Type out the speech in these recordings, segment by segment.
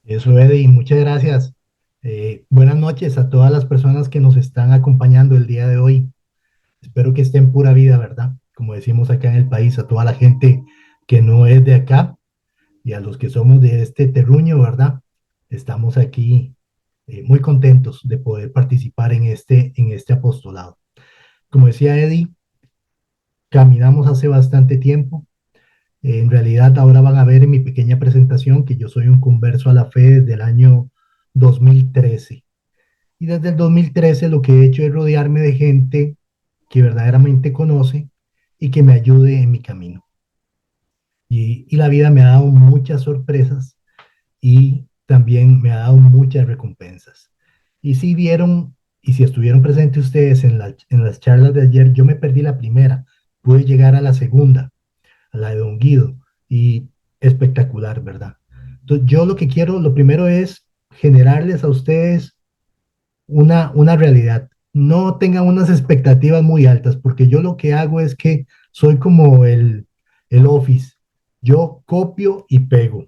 Eso, Eddie, muchas gracias. Buenas noches a todas las personas que nos están acompañando el día de hoy. Espero que estén pura vida, ¿verdad? Como decimos acá en el país, a toda la gente que no es de acá y a los que somos de este terruño, ¿verdad? Estamos aquí muy contentos de poder participar en este apostolado. Como decía Eddie, caminamos hace bastante tiempo. En realidad, ahora van a ver en mi pequeña presentación que yo soy un converso a la fe desde el año 2013. Y desde el 2013 lo que he hecho es rodearme de gente que verdaderamente conoce y que me ayude en mi camino. Y la vida me ha dado muchas sorpresas y también me ha dado muchas recompensas. Y si vieron y si estuvieron presentes ustedes en las charlas de ayer, yo me perdí la primera, pude llegar a la segunda, a la de Don Guido, y espectacular, ¿verdad? Entonces, yo lo que quiero, lo primero es generarles a ustedes una realidad. No tengan unas expectativas muy altas, porque yo lo que hago es que soy como el Office. Yo copio y pego,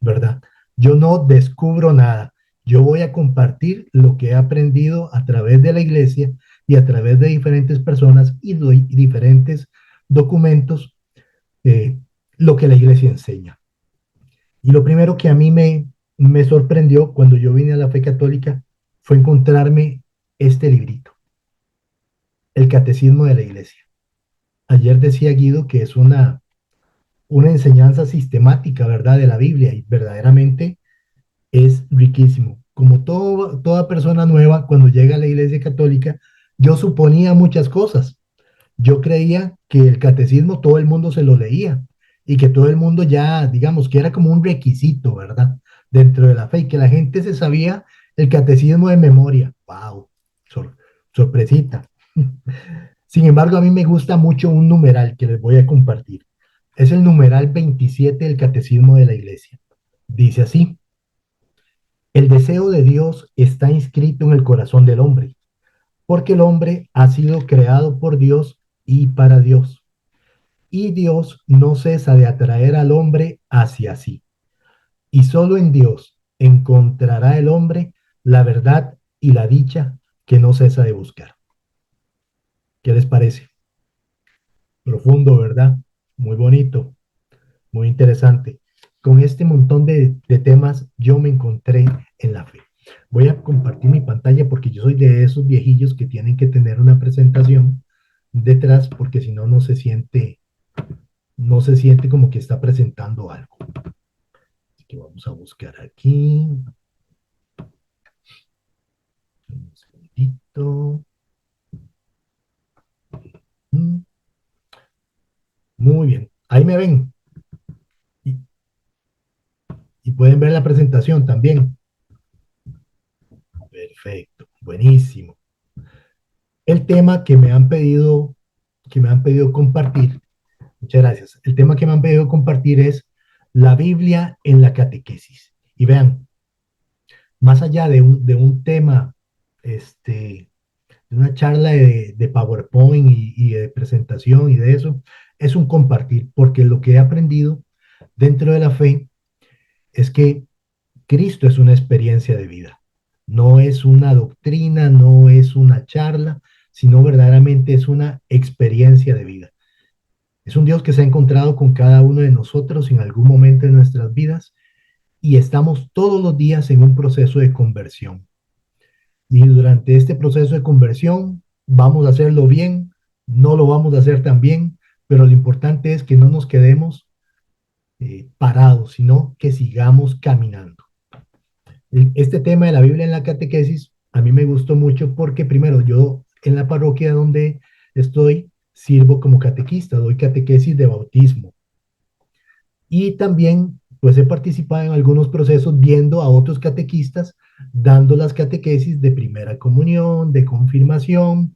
¿verdad? Yo no descubro nada. Yo voy a compartir lo que he aprendido a través de la iglesia y a través de diferentes personas y diferentes documentos, eh, lo que la iglesia enseña. Y lo primero que a mí me sorprendió cuando yo vine a la fe católica fue encontrarme este librito, el Catecismo de la Iglesia. Ayer decía Guido que es una enseñanza sistemática, ¿verdad?, de la Biblia, y verdaderamente es riquísimo. Como toda persona nueva, cuando llega a la Iglesia Católica, yo suponía muchas cosas. Yo creía que el catecismo todo el mundo se lo leía y que todo el mundo ya, digamos, que era como un requisito, ¿verdad? Dentro de la fe y que la gente se sabía el catecismo de memoria. ¡Wow! Sor- sorpresita. Sin embargo, a mí me gusta mucho un numeral que les voy a compartir. Es el numeral 27 del Catecismo de la Iglesia. Dice así: el deseo de Dios está inscrito en el corazón del hombre, porque el hombre ha sido creado por Dios y para Dios. Y Dios no cesa de atraer al hombre hacia sí. Y solo en Dios encontrará el hombre la verdad y la dicha que no cesa de buscar. ¿Qué les parece? Profundo, ¿verdad? Muy bonito, muy interesante. Con este montón de temas yo me encontré en la fe. Voy a compartir mi pantalla porque yo soy de esos viejillos que tienen que tener una presentación detrás porque si no, no se siente como que está presentando algo. Así que vamos a buscar aquí. Un segundito. Mm, Muy bien. Ahí me ven. Y, y pueden ver la presentación también. Perfecto. Buenísimo. El tema que me han pedido compartir, muchas gracias. El tema que me han pedido compartir es la Biblia en la catequesis. Y vean, más allá de un tema, este, de una charla de PowerPoint y de presentación y de eso, es un compartir, porque lo que he aprendido dentro de la fe es que Cristo es una experiencia de vida. No es una doctrina, no es una charla, sino verdaderamente es una experiencia de vida. Es un Dios que se ha encontrado con cada uno de nosotros en algún momento de nuestras vidas y estamos todos los días en un proceso de conversión. Y durante este proceso de conversión vamos a hacerlo bien, no lo vamos a hacer tan bien, pero lo importante es que no nos quedemos parados, sino que sigamos caminando. Este tema de la Biblia en la catequesis a mí me gustó mucho porque primero yo en la parroquia donde estoy sirvo como catequista, doy catequesis de bautismo y también pues he participado en algunos procesos viendo a otros catequistas dando las catequesis de primera comunión, de confirmación,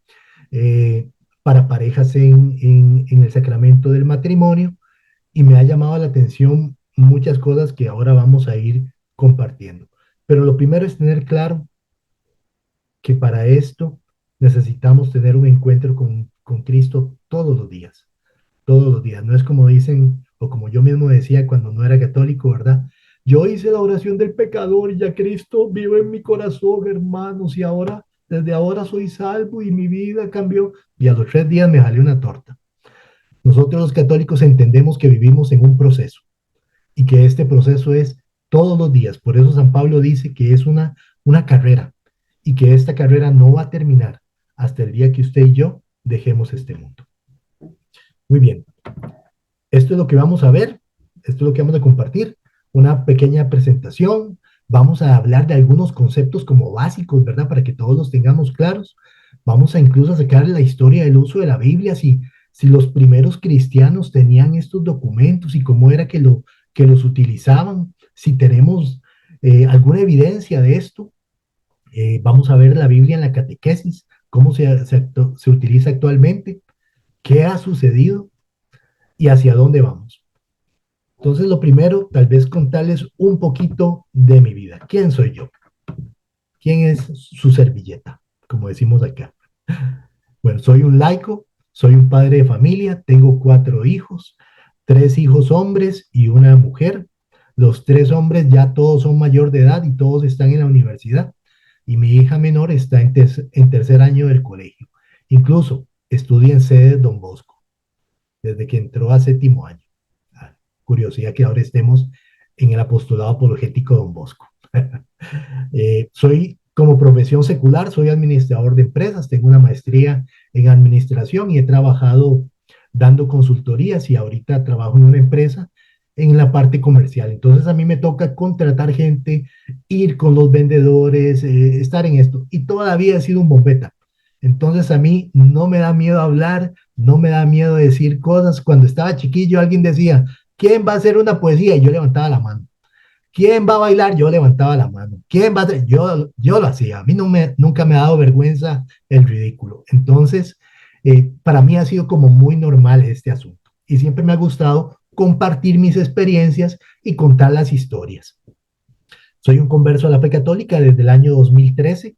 eh, para parejas en el sacramento del matrimonio y me ha llamado la atención muchas cosas que ahora vamos a ir compartiendo. Pero lo primero es tener claro que para esto necesitamos tener un encuentro con Cristo todos los días, todos los días. No es como dicen, o como yo mismo decía cuando no era católico, ¿verdad? yo hice la oración del pecador y ya Cristo vive en mi corazón, hermanos, y ahora, desde ahora soy salvo y mi vida cambió. Y a los 3 días me jalé una torta. Nosotros los católicos entendemos que vivimos en un proceso y que este proceso es todos los días. Por eso San Pablo dice que es una carrera y que esta carrera no va a terminar hasta el día que usted y yo dejemos este mundo. Muy bien, esto es lo que vamos a ver, esto es lo que vamos a compartir, una pequeña presentación. Vamos a hablar de algunos conceptos como básicos, ¿verdad? Para que todos los tengamos claros. Vamos a incluso sacar la historia del uso de la Biblia, si los primeros cristianos tenían estos documentos y cómo era que los utilizaban, si tenemos alguna evidencia de esto. Vamos a ver la Biblia en la catequesis, cómo se utiliza actualmente, qué ha sucedido y hacia dónde vamos. Entonces, lo primero, tal vez contarles un poquito de mi vida. ¿Quién soy yo? ¿Quién es su servilleta? Como decimos acá. Bueno, soy un laico, soy un padre de familia, tengo 4 hijos, 3 hijos hombres y una mujer. Los 3 hombres ya todos son mayor de edad y todos están en la universidad. Y mi hija menor está en tercer año del colegio. Incluso estudia en sede de Don Bosco, desde que entró a séptimo año. Curiosidad que ahora estemos en el apostolado apologético Don Bosco. Soy como profesión secular, soy administrador de empresas, tengo una maestría en administración y he trabajado dando consultorías y ahorita trabajo en una empresa en la parte comercial. Entonces a mí me toca contratar gente, ir con los vendedores, estar en esto. Y todavía he sido un bombeta. Entonces a mí no me da miedo hablar, no me da miedo decir cosas. Cuando estaba chiquillo alguien decía, ¿quién va a hacer una poesía? Y yo levantaba la mano. ¿Quién va a bailar? Yo levantaba la mano. ¿Quién va a hacer? Yo lo hacía. A mí nunca me ha dado vergüenza el ridículo. Entonces, para mí ha sido como muy normal este asunto. Y siempre me ha gustado compartir mis experiencias y contar las historias. Soy un converso a la fe católica desde el año 2013.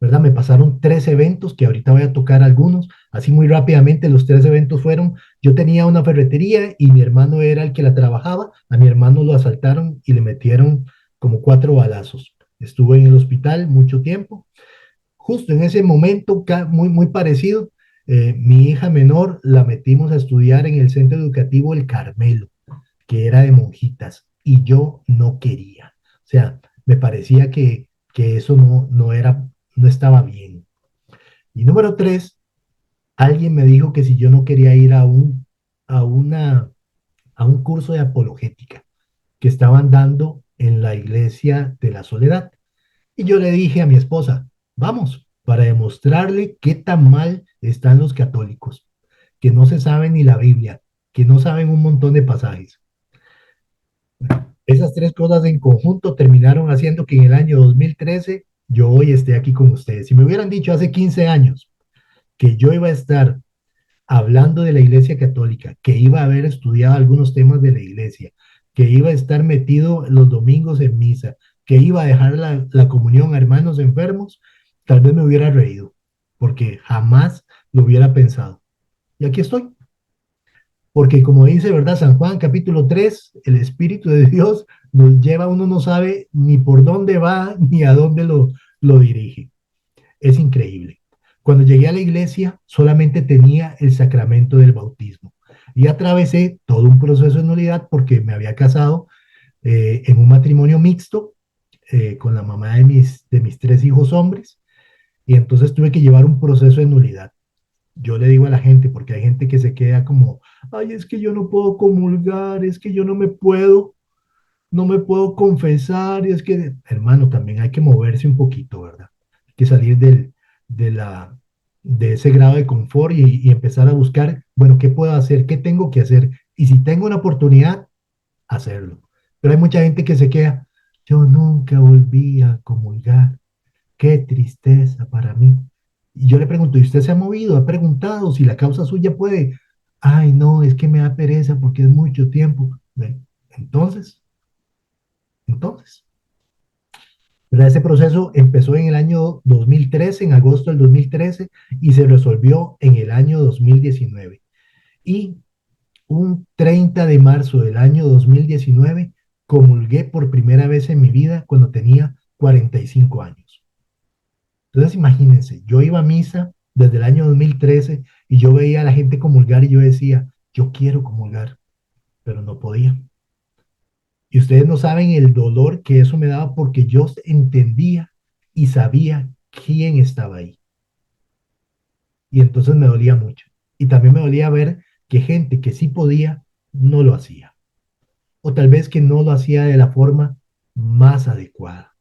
¿Verdad? Me pasaron 3 eventos que ahorita voy a tocar algunos. Así muy rápidamente, los 3 eventos fueron, yo tenía una ferretería y mi hermano era el que la trabajaba. A mi hermano lo asaltaron y le metieron como 4 balazos. Estuve en el hospital mucho tiempo. Justo en ese momento, muy parecido, mi hija menor la metimos a estudiar en el Centro Educativo El Carmelo, que era de monjitas, y yo no quería. O sea, me parecía que eso no estaba bien. Y número 3, alguien me dijo que si yo no quería ir a, una, a un curso de apologética que estaban dando en la iglesia de la Soledad. Y yo le dije a mi esposa, vamos, para demostrarle qué tan mal están los católicos, que no se saben ni la Biblia, que no saben un montón de pasajes. Esas 3 cosas en conjunto terminaron haciendo que en el año 2013 yo hoy esté aquí con ustedes. Si me hubieran dicho hace 15 años que yo iba a estar hablando de la Iglesia Católica, que iba a haber estudiado algunos temas de la Iglesia, que iba a estar metido los domingos en misa, que iba a dejar la comunión a hermanos enfermos, tal vez me hubiera reído, porque jamás lo hubiera pensado. Y aquí estoy. Porque como dice, ¿verdad? San Juan capítulo 3, el Espíritu de Dios nos lleva, uno no sabe ni por dónde va ni a dónde lo dirige. Es increíble. Cuando llegué a la iglesia solamente tenía el sacramento del bautismo y atravesé todo un proceso de nulidad porque me había casado en un matrimonio mixto con la mamá de mis 3 hijos hombres y entonces tuve que llevar un proceso de nulidad. Yo le digo a la gente, porque hay gente que se queda como, ay, es que yo no puedo comulgar, es que yo no me puedo confesar, y es que, hermano, también hay que moverse un poquito, ¿verdad? Hay que salir de la, de ese grado de confort y empezar a buscar, bueno, ¿qué puedo hacer? ¿Qué tengo que hacer? Y si tengo una oportunidad, hacerlo. Pero hay mucha gente que se queda, yo nunca volví a comulgar, qué tristeza para mí. Y yo le pregunto, ¿y usted se ha movido? ¿Ha preguntado si la causa suya puede? Ay, no, es que me da pereza porque es mucho tiempo. Ven, entonces, ¿verdad? Ese proceso empezó en el año 2013, en agosto del 2013, y se resolvió en el año 2019. Y un 30 de marzo del año 2019 comulgué por primera vez en mi vida cuando tenía 45 años. Entonces imagínense, yo iba a misa desde el año 2013 y yo veía a la gente comulgar y yo decía, yo quiero comulgar, pero no podía. Y ustedes no saben el dolor que eso me daba porque yo entendía y sabía quién estaba ahí. Y entonces me dolía mucho. Y también me dolía ver que gente que sí podía, no lo hacía. O tal vez que no lo hacía de la forma más adecuada.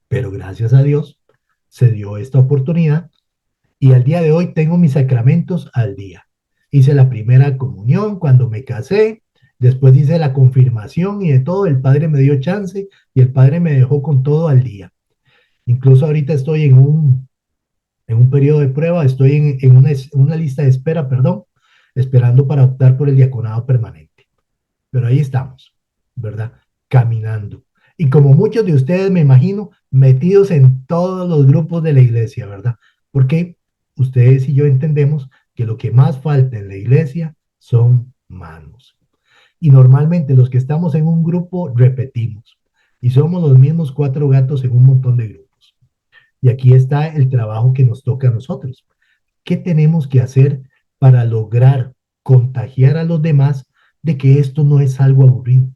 Pero gracias a Dios se dio esta oportunidad y al día de hoy tengo mis sacramentos al día. Hice la primera comunión cuando me casé, después hice la confirmación y de todo, el Padre me dio chance y el Padre me dejó con todo al día. Incluso ahorita estoy en un periodo de prueba, estoy en una lista de espera, perdón, esperando para optar por el diaconado permanente. Pero ahí estamos, ¿verdad? Caminando. Y como muchos de ustedes, me imagino, metidos en todos los grupos de la iglesia, ¿verdad? Porque ustedes y yo entendemos que lo que más falta en la iglesia son manos. Y normalmente los que estamos en un grupo repetimos. Y somos los mismos cuatro gatos en un montón de grupos. Y aquí está el trabajo que nos toca a nosotros. ¿Qué tenemos que hacer para lograr contagiar a los demás de que esto no es algo aburrido,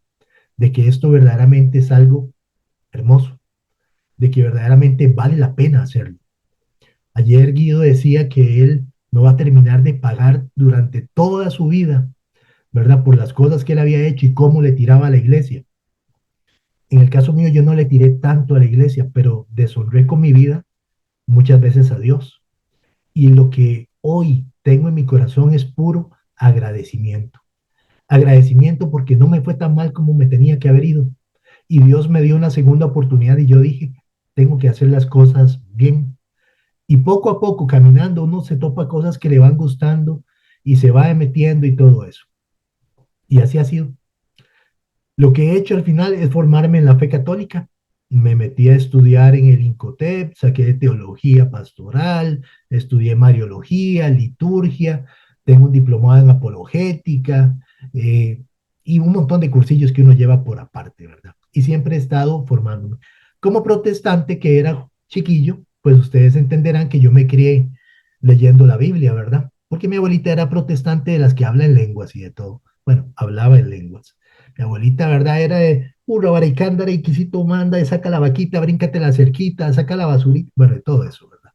de que esto verdaderamente es algo hermoso, de que verdaderamente vale la pena hacerlo? Ayer Guido decía que él no va a terminar de pagar durante toda su vida, ¿verdad? Por las cosas que él había hecho y cómo le tiraba a la iglesia. En el caso mío, yo no le tiré tanto a la iglesia, pero deshonré con mi vida muchas veces a Dios. Y lo que hoy tengo en mi corazón es puro agradecimiento. Agradecimiento porque no me fue tan mal como me tenía que haber ido. Y Dios me dio una segunda oportunidad y yo dije, tengo que hacer las cosas bien. Y poco a poco, caminando, uno se topa cosas que le van gustando y se va metiendo y todo eso. Y así ha sido. Lo que he hecho al final es formarme en la fe católica. Me metí a estudiar en el INCOTEP, saqué teología pastoral, estudié mariología, liturgia, tengo un diplomado en apologética eh, y un montón de cursillos que uno lleva por aparte, ¿verdad? Y siempre he estado formándome. Como protestante que era chiquillo, pues ustedes entenderán que yo me crié leyendo la Biblia, ¿verdad? Porque mi abuelita era protestante de las que habla en lenguas y de todo. Bueno, hablaba en lenguas. Mi abuelita, ¿verdad? Era de puro baricándara y quisito manda, y saca la vaquita, bríncate la cerquita, saca la basurita, bueno, de todo eso, ¿verdad?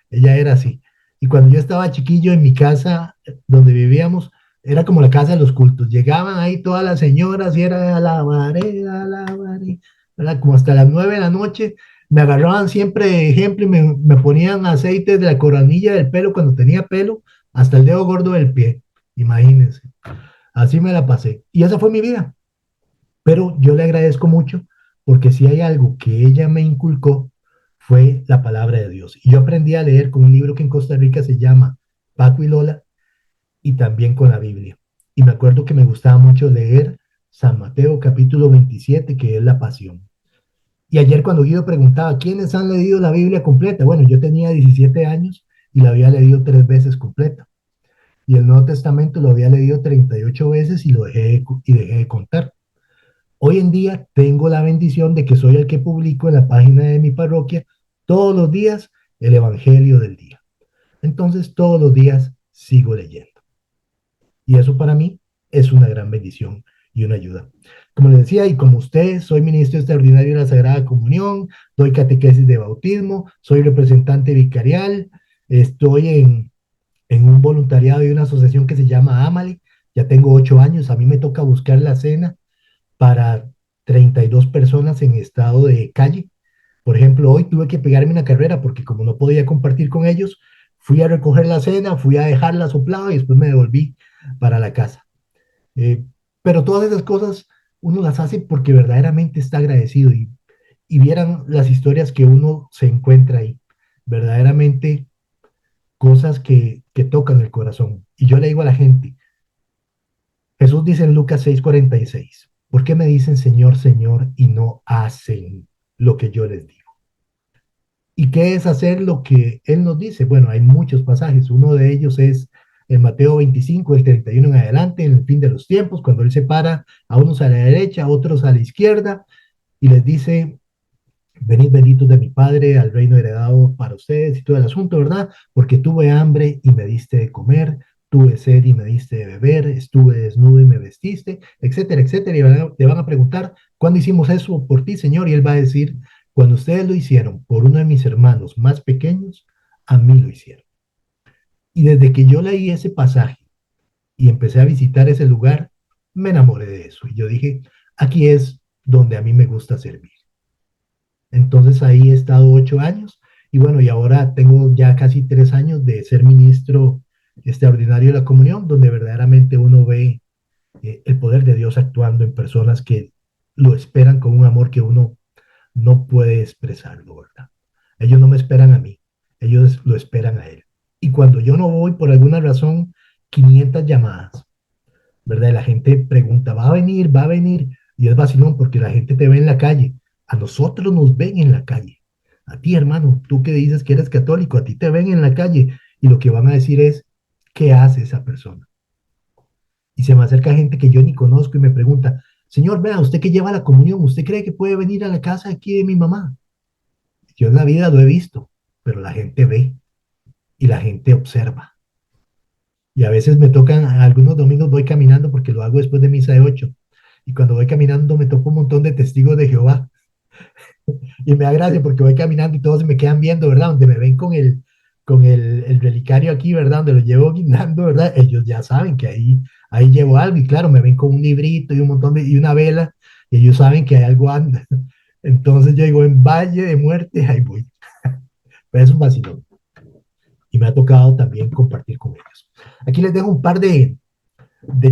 Ella era así. Y cuando yo estaba chiquillo en mi casa, donde vivíamos, era como la casa de los cultos. Llegaban ahí todas las señoras y era alabaré, ¿verdad? Como hasta las 9 de la noche. Me agarraban siempre de ejemplo y me ponían aceite de la coronilla del pelo cuando tenía pelo hasta el dedo gordo del pie. Imagínense. Así me la pasé. Y esa fue mi vida. Pero yo le agradezco mucho porque si hay algo que ella me inculcó fue la palabra de Dios. Y yo aprendí a leer con un libro que en Costa Rica se llama Paco y Lola y también con la Biblia. Y me acuerdo que me gustaba mucho leer San Mateo capítulo 27, que es la pasión. Y ayer cuando Guido preguntaba, ¿quiénes han leído la Biblia completa? Bueno, yo tenía 17 años y la había leído 3 veces completa. Y el Nuevo Testamento lo había leído 38 veces y lo dejé de contar. Hoy en día tengo la bendición de que soy el que publico en la página de mi parroquia todos los días el Evangelio del día. Entonces todos los días sigo leyendo. Y eso para mí es una gran bendición y una ayuda. Como les decía, y como usted, soy ministro extraordinario de la Sagrada Comunión, doy catequesis de bautismo, soy representante vicarial, estoy en un voluntariado de una asociación que se llama Amali, ya tengo 8 años, a mí me toca buscar la cena para 32 personas en estado de calle. Por ejemplo, hoy tuve que pegarme una carrera porque como no podía compartir con ellos, fui a recoger la cena, fui a dejarla soplada y después me devolví para la casa. Eh, pero todas esas cosas uno las hace porque verdaderamente está agradecido y vieran las historias que uno se encuentra ahí. Verdaderamente cosas que tocan el corazón. Y yo le digo a la gente, Jesús dice en Lucas 6:46, ¿por qué me dicen Señor, Señor y no hacen lo que yo les digo? ¿Y qué es hacer lo que Él nos dice? Bueno, hay muchos pasajes. Uno de ellos es en Mateo 25, el 31 en adelante, en el fin de los tiempos, cuando Él separa a unos a la derecha, a otros a la izquierda, y les dice, venid benditos de mi Padre al reino heredado para ustedes y todo el asunto, ¿verdad? Porque tuve hambre y me diste de comer, tuve sed y me diste de beber, estuve desnudo y me vestiste, etcétera, etcétera. Y le van a preguntar, ¿cuándo hicimos eso por ti, Señor? Y Él va a decir, cuando ustedes lo hicieron por uno de mis hermanos más pequeños, a mí lo hicieron. Y desde que yo leí ese pasaje y empecé a visitar ese lugar, me enamoré de eso. Y yo dije, aquí es donde a mí me gusta servir. Entonces ahí he estado 8 años y bueno, y ahora tengo ya casi 3 años de ser ministro extraordinario de la comunión, donde verdaderamente uno ve el poder de Dios actuando en personas que lo esperan con un amor que uno no puede expresarlo, ¿verdad? Ellos no me esperan a mí, ellos lo esperan a Él. Y cuando yo no voy, por alguna razón, 500 llamadas, ¿verdad? Y la gente pregunta, ¿va a venir? ¿Va a venir? Y es vacilón porque la gente te ve en la calle. A nosotros nos ven en la calle. A ti, hermano, tú que dices que eres católico, a ti te ven en la calle y lo que van a decir es, ¿qué hace esa persona? Y se me acerca gente que yo ni conozco y me pregunta, señor, vea, usted que lleva la comunión, ¿usted cree que puede venir a la casa aquí de mi mamá? Yo en la vida lo he visto, pero la gente ve y la gente observa. Y a veces me tocan, algunos domingos voy caminando porque lo hago después de misa de 8. Y cuando voy caminando me topo un montón de testigos de Jehová. Y me da gracia porque voy caminando y todos se me quedan viendo, ¿verdad? Donde me ven con el relicario aquí, ¿verdad? Donde lo llevo guindando, ¿verdad? Ellos ya saben que ahí llevo algo. Y claro, me ven con un librito y un montón y una vela. Y ellos saben que hay algo anda. Entonces yo digo, en Valle de Muerte, ahí voy. Pero es un vacilón. Y me ha tocado también compartir con ellos. Aquí les dejo un par de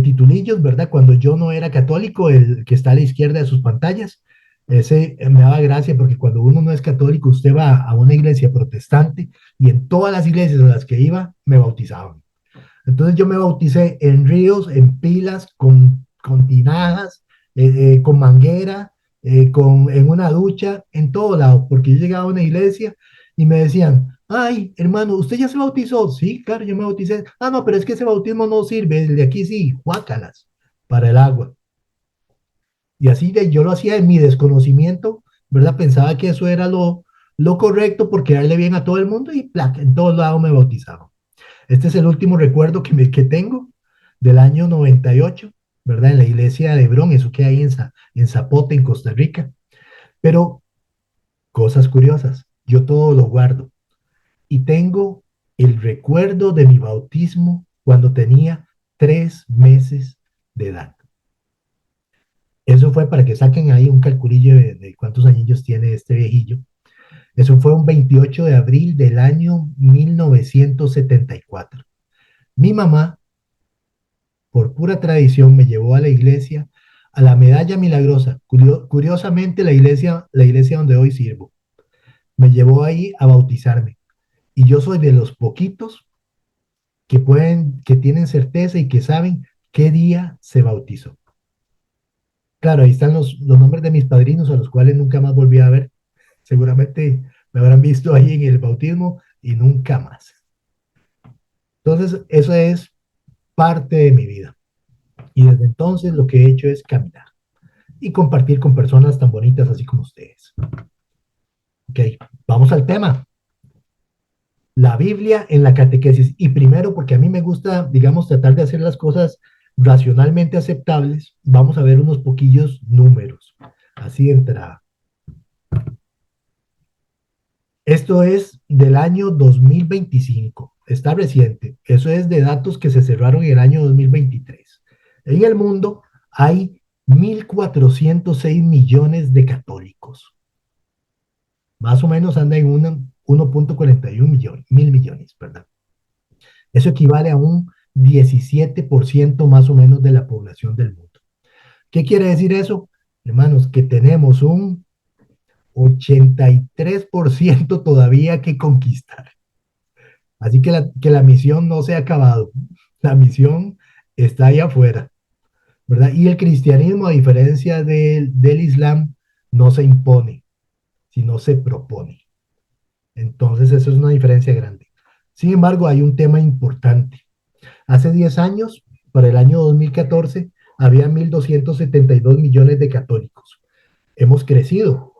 titulillos, ¿verdad? Cuando yo no era católico, el que está a la izquierda de sus pantallas, ese me daba gracia porque cuando uno no es católico, usted va a una iglesia protestante y en todas las iglesias a las que iba, me bautizaban. Entonces yo me bauticé en ríos, en pilas, con tinajas, con manguera, en una ducha, en todo lado, porque yo llegaba a una iglesia y me decían, ay, hermano, ¿usted ya se bautizó? Sí, claro, yo me bauticé. Ah, no, pero es que ese bautismo no sirve, el de aquí sí, guácalas, para el agua. Y así yo lo hacía en mi desconocimiento, ¿verdad? Pensaba que eso era lo correcto porque darle bien a todo el mundo y placa, en todos lados me bautizaban. Este es el último recuerdo que tengo del año 98, ¿verdad? En la iglesia de Hebrón, eso que hay en Zapote, en Costa Rica. Pero cosas curiosas, yo todo lo guardo. Y tengo el recuerdo de mi bautismo cuando tenía 3 meses de edad. Eso fue para que saquen ahí un calculillo de cuántos años tiene este viejillo. Eso fue un 28 de abril del año 1974. Mi mamá, por pura tradición, me llevó a la iglesia, a la Medalla Milagrosa. Curiosamente, la iglesia donde hoy sirvo, me llevó ahí a bautizarme. Y yo soy de los poquitos que tienen certeza y que saben qué día se bautizó. Claro, ahí están los nombres de mis padrinos, a los cuales nunca más volví a ver. Seguramente me habrán visto ahí en el bautismo y nunca más. Entonces, eso es parte de mi vida. Y desde entonces lo que he hecho es caminar y compartir con personas tan bonitas así como ustedes. Ok, vamos al tema. La Biblia en la catequesis. Y primero, porque a mí me gusta, digamos, tratar de hacer las cosas racionalmente aceptables, vamos a ver unos poquillos números. Así de entrada. Esto es del año 2025. Está reciente. Eso es de datos que se cerraron en el año 2023. En el mundo hay 1.406 millones de católicos. Más o menos anda en 1.41 millones, mil millones, ¿verdad? Eso equivale a un 17% más o menos de la población del mundo. ¿Qué quiere decir eso? Hermanos, que tenemos un 83% todavía que conquistar. Así que la misión no se ha acabado. La misión está ahí afuera, ¿verdad? Y el cristianismo, a diferencia del Islam, no se impone, sino se propone. Entonces, eso es una diferencia grande. Sin embargo, hay un tema importante. Hace 10 años, para el año 2014, había 1.272 millones de católicos. Hemos crecido.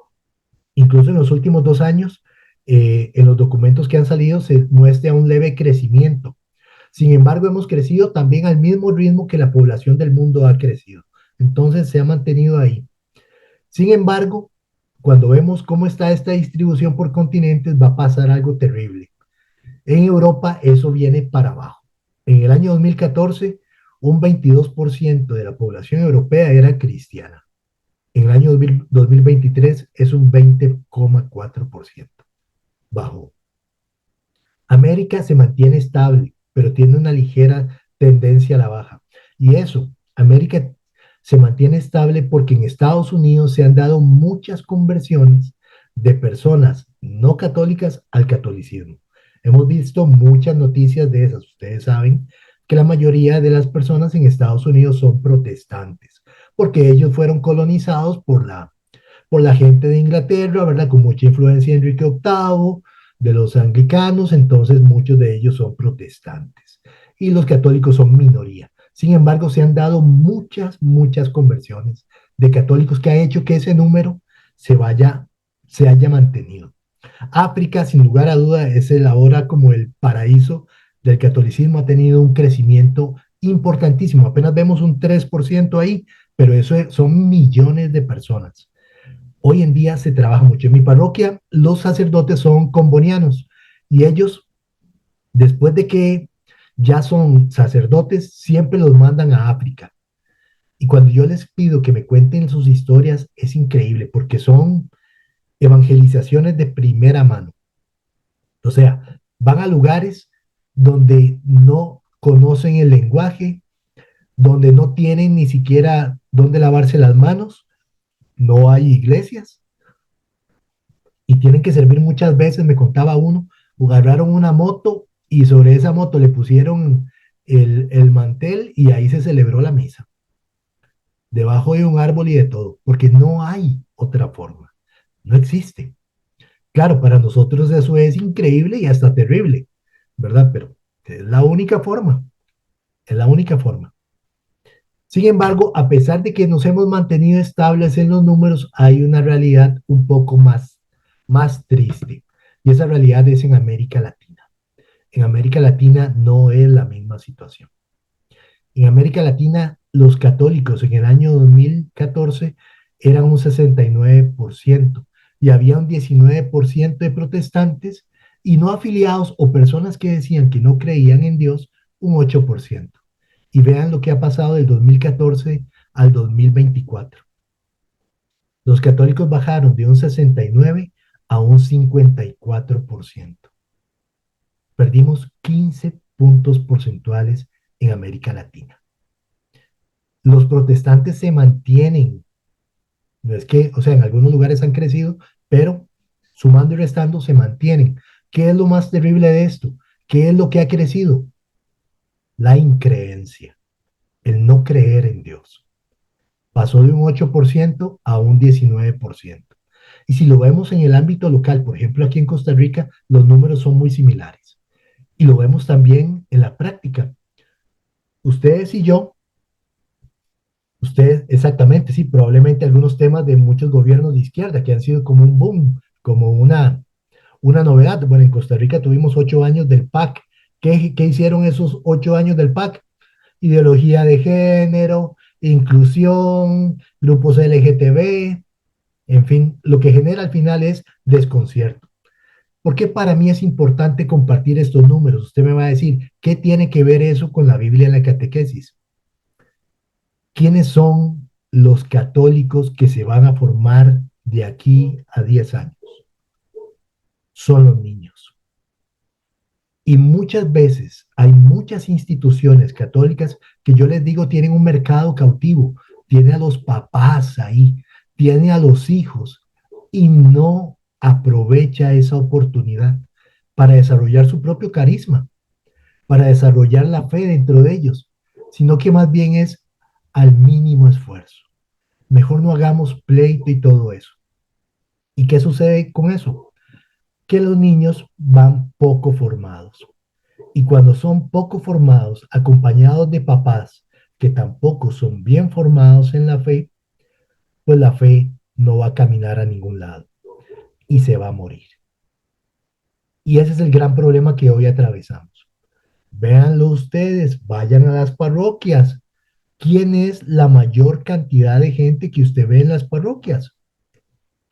Incluso en los últimos 2 años, en los documentos que han salido, se muestra un leve crecimiento. Sin embargo, hemos crecido también al mismo ritmo que la población del mundo ha crecido. Entonces, se ha mantenido ahí. Sin embargo, cuando vemos cómo está esta distribución por continentes, va a pasar algo terrible. En Europa, eso viene para abajo. En el año 2014, un 22% de la población europea era cristiana. En el año 2023 es un 20,4%. Bajó. América se mantiene estable, pero tiene una ligera tendencia a la baja. Y eso, América se mantiene estable porque en Estados Unidos se han dado muchas conversiones de personas no católicas al catolicismo. Hemos visto muchas noticias de esas. Ustedes saben que la mayoría de las personas en Estados Unidos son protestantes, porque ellos fueron colonizados por la gente de Inglaterra, ¿verdad? Con mucha influencia de Enrique VIII, de los anglicanos, entonces muchos de ellos son protestantes y los católicos son minoría. Sin embargo, se han dado muchas conversiones de católicos que ha hecho que ese número se haya mantenido. África, sin lugar a duda, es el ahora como el paraíso del catolicismo, ha tenido un crecimiento importantísimo. Apenas vemos un 3% ahí, pero eso son millones de personas. Hoy en día se trabaja mucho. En mi parroquia, los sacerdotes son combonianos y ellos, después de que ya son sacerdotes, siempre los mandan a África. Y cuando yo les pido que me cuenten sus historias, es increíble porque son evangelizaciones de primera mano. O sea, van a lugares donde no conocen el lenguaje, donde no tienen ni siquiera dónde lavarse las manos, no hay iglesias y tienen que servir muchas veces, me contaba uno, agarraron una moto y sobre esa moto le pusieron el mantel y ahí se celebró la misa, debajo de un árbol y de todo, porque no hay otra forma, no existe. Claro, para nosotros eso es increíble y hasta terrible, ¿verdad? Pero es la única forma, es la única forma. Sin embargo, a pesar de que nos hemos mantenido estables en los números, hay una realidad un poco más triste. Y esa realidad es en América Latina. En América Latina no es la misma situación. En América Latina, los católicos en el año 2014 eran un 69% y había un 19% de protestantes y no afiliados o personas que decían que no creían en Dios, un 8%. Y vean lo que ha pasado del 2014 al 2024. Los católicos bajaron de un 69 a un 54%. Perdimos 15 puntos porcentuales en América Latina. Los protestantes se mantienen. No es que, o sea, en algunos lugares han crecido, pero sumando y restando se mantienen. ¿Qué es lo más terrible de esto? ¿Qué es lo que ha crecido? La increencia, el no creer en Dios. Pasó de un 8% a un 19%. Y si lo vemos en el ámbito local, por ejemplo, aquí en Costa Rica, los números son muy similares. Y lo vemos también en la práctica. Ustedes y yo, ustedes exactamente, sí, probablemente algunos temas de muchos gobiernos de izquierda que han sido como un boom, como una novedad. Bueno, en Costa Rica tuvimos 8 años del PAC. ¿Qué hicieron esos 8 años del PAC? Ideología de género, inclusión, grupos LGTB, en fin, lo que genera al final es desconcierto. ¿Por qué para mí es importante compartir estos números? Usted me va a decir, ¿qué tiene que ver eso con la Biblia en la catequesis? ¿Quiénes son los católicos que se van a formar de aquí a 10 años? Son los niños. Y muchas veces hay muchas instituciones católicas que yo les digo tienen un mercado cautivo, tiene a los papás ahí, tiene a los hijos y no aprovecha esa oportunidad para desarrollar su propio carisma, para desarrollar la fe dentro de ellos, sino que más bien es al mínimo esfuerzo. Mejor no hagamos pleito y todo eso. ¿Y qué sucede con eso? Que los niños van poco formados. Y cuando son poco formados, acompañados de papás que tampoco son bien formados en la fe, pues la fe no va a caminar a ningún lado y se va a morir. Y ese es el gran problema que hoy atravesamos. Véanlo ustedes, vayan a las parroquias. ¿Quién es la mayor cantidad de gente que usted ve en las parroquias?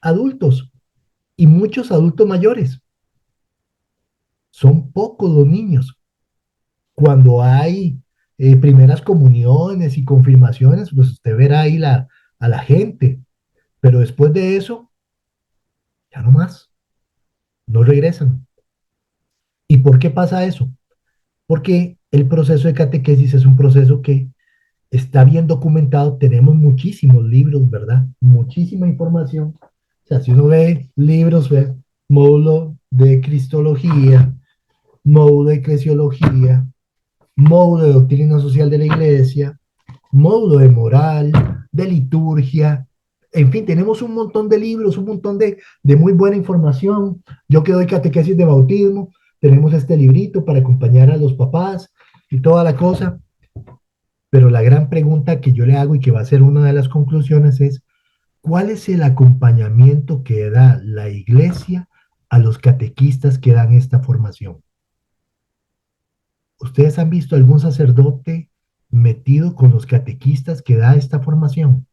Adultos y muchos adultos mayores. Son pocos los niños. Cuando hay primeras comuniones y confirmaciones, pues usted verá ahí a la gente, pero después de eso, ya no más, no regresan. ¿Y por qué pasa eso? Porque el proceso de catequesis es un proceso que está bien documentado, tenemos muchísimos libros, ¿verdad? Muchísima información. O sea, si uno ve libros, ve módulo de Cristología, módulo de Eclesiología, módulo de Doctrina Social de la Iglesia, módulo de moral, de liturgia, en fin, tenemos un montón de libros, un montón de muy buena información. Yo que doy catequesis de bautismo, tenemos este librito para acompañar a los papás y toda la cosa. Pero la gran pregunta que yo le hago y que va a ser una de las conclusiones es, ¿cuál es el acompañamiento que da la iglesia a los catequistas que dan esta formación? ¿Ustedes han visto algún sacerdote metido con los catequistas que da esta formación?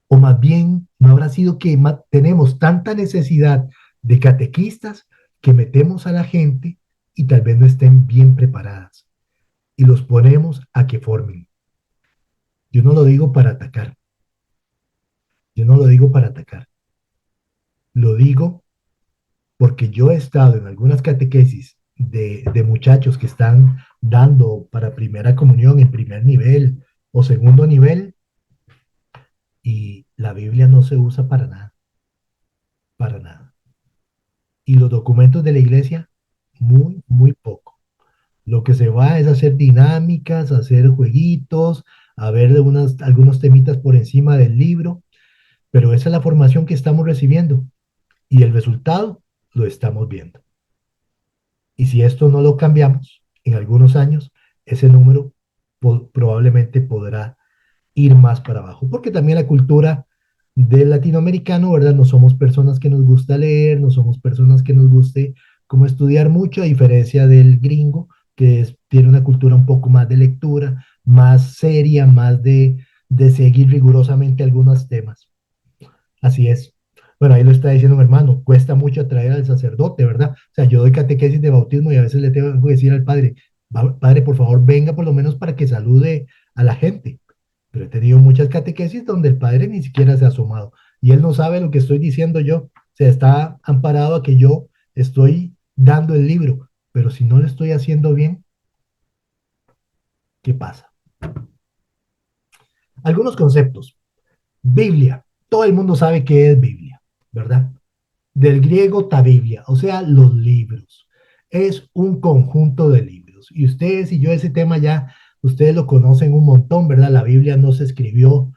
O más bien, ¿no habrá sido que tenemos tanta necesidad de catequistas que metemos a la gente y tal vez no estén bien preparadas y los ponemos a que formen? Yo no lo digo para atacar, yo no lo digo para atacar, lo digo porque yo he estado en algunas catequesis de muchachos que están dando para primera comunión en primer nivel o segundo nivel y la Biblia no se usa para nada, para nada. Y los documentos de la iglesia, muy, muy poco. Lo que se va es a hacer dinámicas, a hacer jueguitos, a ver algunos temitas por encima del libro, pero esa es la formación que estamos recibiendo y el resultado lo estamos viendo. Y si esto no lo cambiamos en algunos años, ese número probablemente podrá ir más para abajo, porque también la cultura del latinoamericano, ¿verdad? No somos personas que nos gusta leer, no somos personas que nos guste como estudiar mucho, a diferencia del gringo, que tiene una cultura un poco más de lectura, más seria, más de seguir rigurosamente algunos temas. Así es. Bueno, ahí lo está diciendo mi hermano, cuesta mucho atraer al sacerdote, ¿verdad? O sea, yo doy catequesis de bautismo y a veces le tengo que decir al padre, padre, por favor, venga por lo menos para que salude a la gente. Pero he tenido muchas catequesis donde el padre ni siquiera se ha asomado y él no sabe lo que estoy diciendo yo. O sea, está amparado a que yo estoy dando el libro, pero si no lo estoy haciendo bien, ¿qué pasa? Algunos conceptos. Biblia. Todo el mundo sabe qué es Biblia, ¿verdad? Del griego tabiblia, o sea, los libros. Es un conjunto de libros. Y ustedes y yo ese tema ya, ustedes lo conocen un montón, ¿verdad? La Biblia no se escribió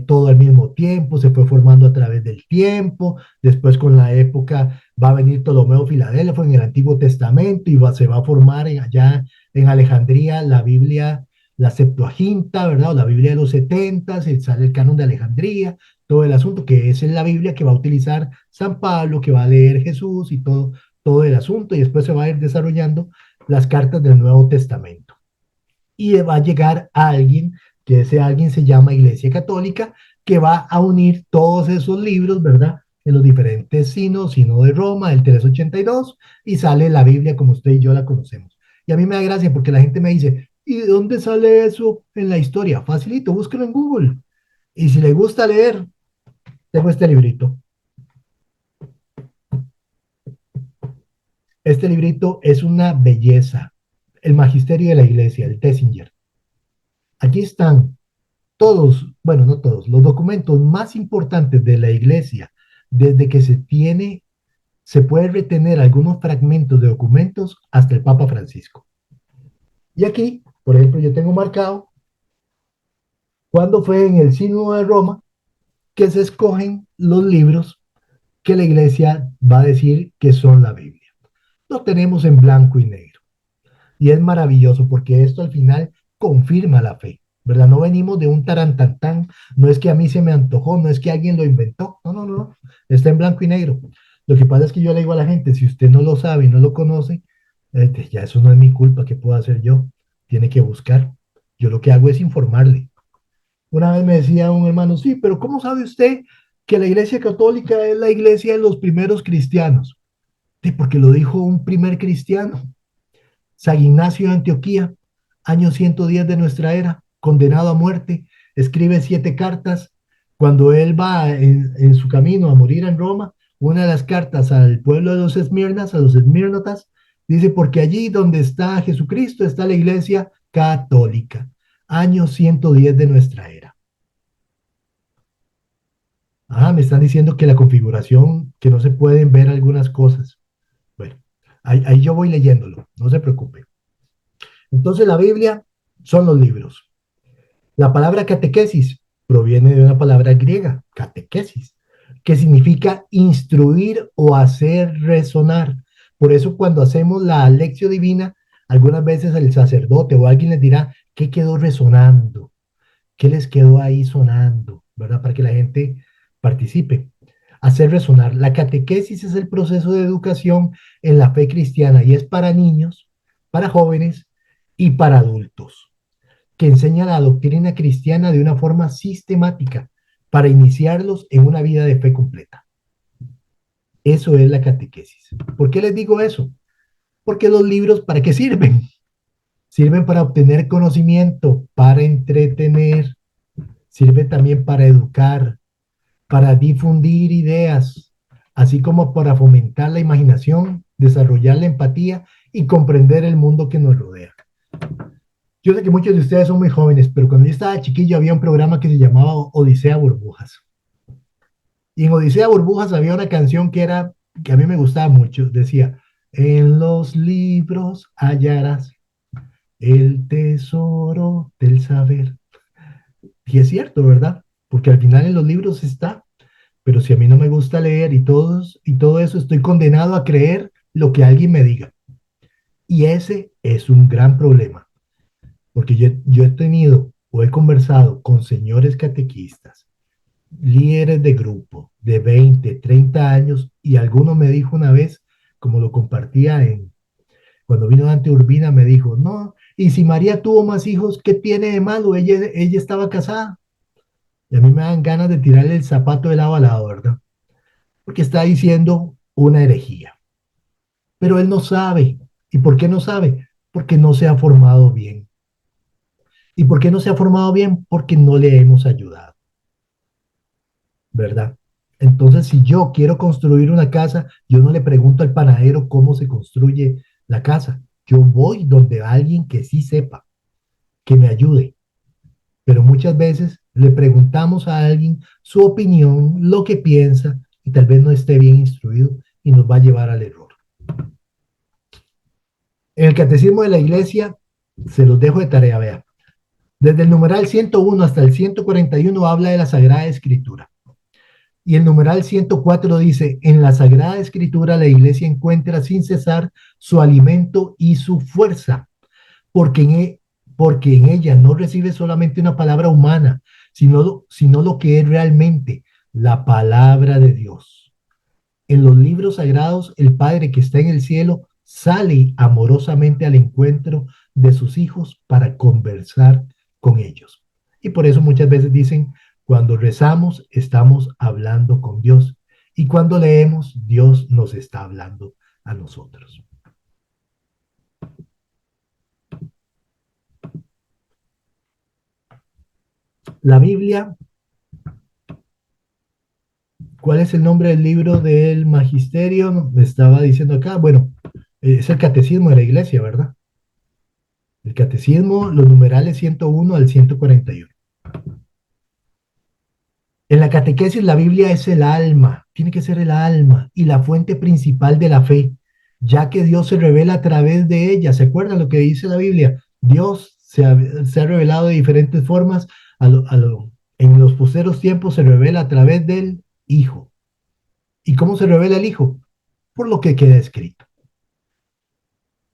todo al mismo tiempo, se fue formando a través del tiempo, después con la época va a venir Ptolomeo Filadelfo en el Antiguo Testamento y se va a formar allá en Alejandría la Biblia, la Septuaginta, ¿verdad? O la Biblia de los 70, sale el canon de Alejandría, todo el asunto, que es en la Biblia que va a utilizar San Pablo, que va a leer Jesús y todo el asunto, y después se va a ir desarrollando las cartas del Nuevo Testamento. Y va a llegar alguien, que ese alguien se llama Iglesia Católica, que va a unir todos esos libros, ¿verdad? En los diferentes sinos, sino de Roma, el 382, y sale la Biblia como usted y yo la conocemos. Y a mí me da gracia porque la gente me dice, ¿y de dónde sale eso en la historia? Facilito, búsquelo en Google. Y si le gusta leer, tengo este librito. Este librito es una belleza. El Magisterio de la Iglesia, el Tessinger. Aquí están todos, bueno, no todos, los documentos más importantes de la Iglesia, desde que se puede retener algunos fragmentos de documentos hasta el Papa Francisco. Y aquí, por ejemplo, yo tengo marcado cuándo fue en el Sínodo de Roma que se escogen los libros que la Iglesia va a decir que son la Biblia. Lo tenemos en blanco y negro. Y es maravilloso porque esto al final confirma la fe, ¿verdad? No venimos de un tarantantán, no es que a mí se me antojó, no es que alguien lo inventó, no, no, no, está en blanco y negro. Lo que pasa es que yo le digo a la gente, si usted no lo sabe y no lo conoce, ya eso no es mi culpa, ¿qué puedo hacer yo? Tiene que buscar. Yo lo que hago es informarle. Una vez me decía un hermano, sí, pero ¿cómo sabe usted que la Iglesia Católica es la iglesia de los primeros cristianos? Sí, porque lo dijo un primer cristiano. San Ignacio de Antioquía, año 110 de nuestra era, condenado a muerte, escribe 7 cartas. Cuando él va en su camino a morir en Roma, una de las cartas al pueblo de los Esmirnas, a los esmirnotas, dice, porque allí donde está Jesucristo está la iglesia católica, año 110 de nuestra era. Ah, me están diciendo que la configuración, que no se pueden ver algunas cosas. Bueno, ahí yo voy leyéndolo, no se preocupe. Entonces la Biblia son los libros. La palabra catequesis proviene de una palabra griega, catequesis, que significa instruir o hacer resonar. Por eso cuando hacemos la lección divina, algunas veces el sacerdote o alguien les dirá, ¿qué quedó resonando? ¿Qué les quedó ahí sonando? ¿Verdad? Para que la gente participe. Hacer resonar. La catequesis es el proceso de educación en la fe cristiana y es para niños, para jóvenes y para adultos, que enseña la doctrina cristiana de una forma sistemática para iniciarlos en una vida de fe completa. Eso es la catequesis. ¿Por qué les digo eso? Porque los libros, ¿para qué sirven? Sirven para obtener conocimiento, para entretener, sirven también para educar, para difundir ideas, así como para fomentar la imaginación, desarrollar la empatía y comprender el mundo que nos rodea. Yo sé que muchos de ustedes son muy jóvenes, pero cuando yo estaba chiquillo había un programa que se llamaba Odisea Burbujas. Y en Odisea Burbujas había una canción que a mí me gustaba mucho. Decía, en los libros hallarás el tesoro del saber. Y es cierto, ¿verdad? Porque al final en los libros está, pero si a mí no me gusta leer y todo eso, estoy condenado a creer lo que alguien me diga. Y ese es un gran problema. Porque yo he tenido o he conversado con señores catequistas, líderes de grupo de 20 30 años, y alguno me dijo una vez, como lo compartía cuando vino Dante Urbina, me dijo, no, y si María tuvo más hijos, ¿qué tiene de malo? Ella estaba casada. Y a mí me dan ganas de tirarle el zapato de lado a lado, ¿verdad? Porque está diciendo una herejía. Pero él no sabe. ¿Y por qué no sabe? Porque no se ha formado bien. ¿Y por qué no se ha formado bien? Porque no le hemos ayudado, ¿verdad? Entonces, si yo quiero construir una casa, yo no le pregunto al panadero cómo se construye la casa. Yo voy donde alguien que sí sepa, que me ayude. Pero muchas veces le preguntamos a alguien su opinión, lo que piensa, y tal vez no esté bien instruido y nos va a llevar al error. En el Catecismo de la Iglesia, se los dejo de tarea, vea. Desde el numeral 101 hasta el 141 habla de la Sagrada Escritura. Y el numeral 104 dice, en la Sagrada Escritura la iglesia encuentra sin cesar su alimento y su fuerza, porque porque en ella no recibe solamente una palabra humana, sino lo que es realmente la palabra de Dios. En los libros sagrados, el Padre que está en el cielo sale amorosamente al encuentro de sus hijos para conversar con ellos. Y por eso muchas veces dicen, cuando rezamos estamos hablando con Dios y cuando leemos Dios nos está hablando a nosotros. La Biblia, ¿cuál es el nombre del libro del magisterio? Me estaba diciendo acá, bueno, es el catecismo de la iglesia, ¿verdad? El catecismo, los numerales 101 al 141. En la catequesis la Biblia es el alma, tiene que ser el alma y la fuente principal de la fe, ya que Dios se revela a través de ella. ¿Se acuerdan lo que dice la Biblia? Dios se ha revelado de diferentes formas. En los posteros tiempos se revela a través del Hijo. ¿Y cómo se revela el Hijo? Por lo que queda escrito.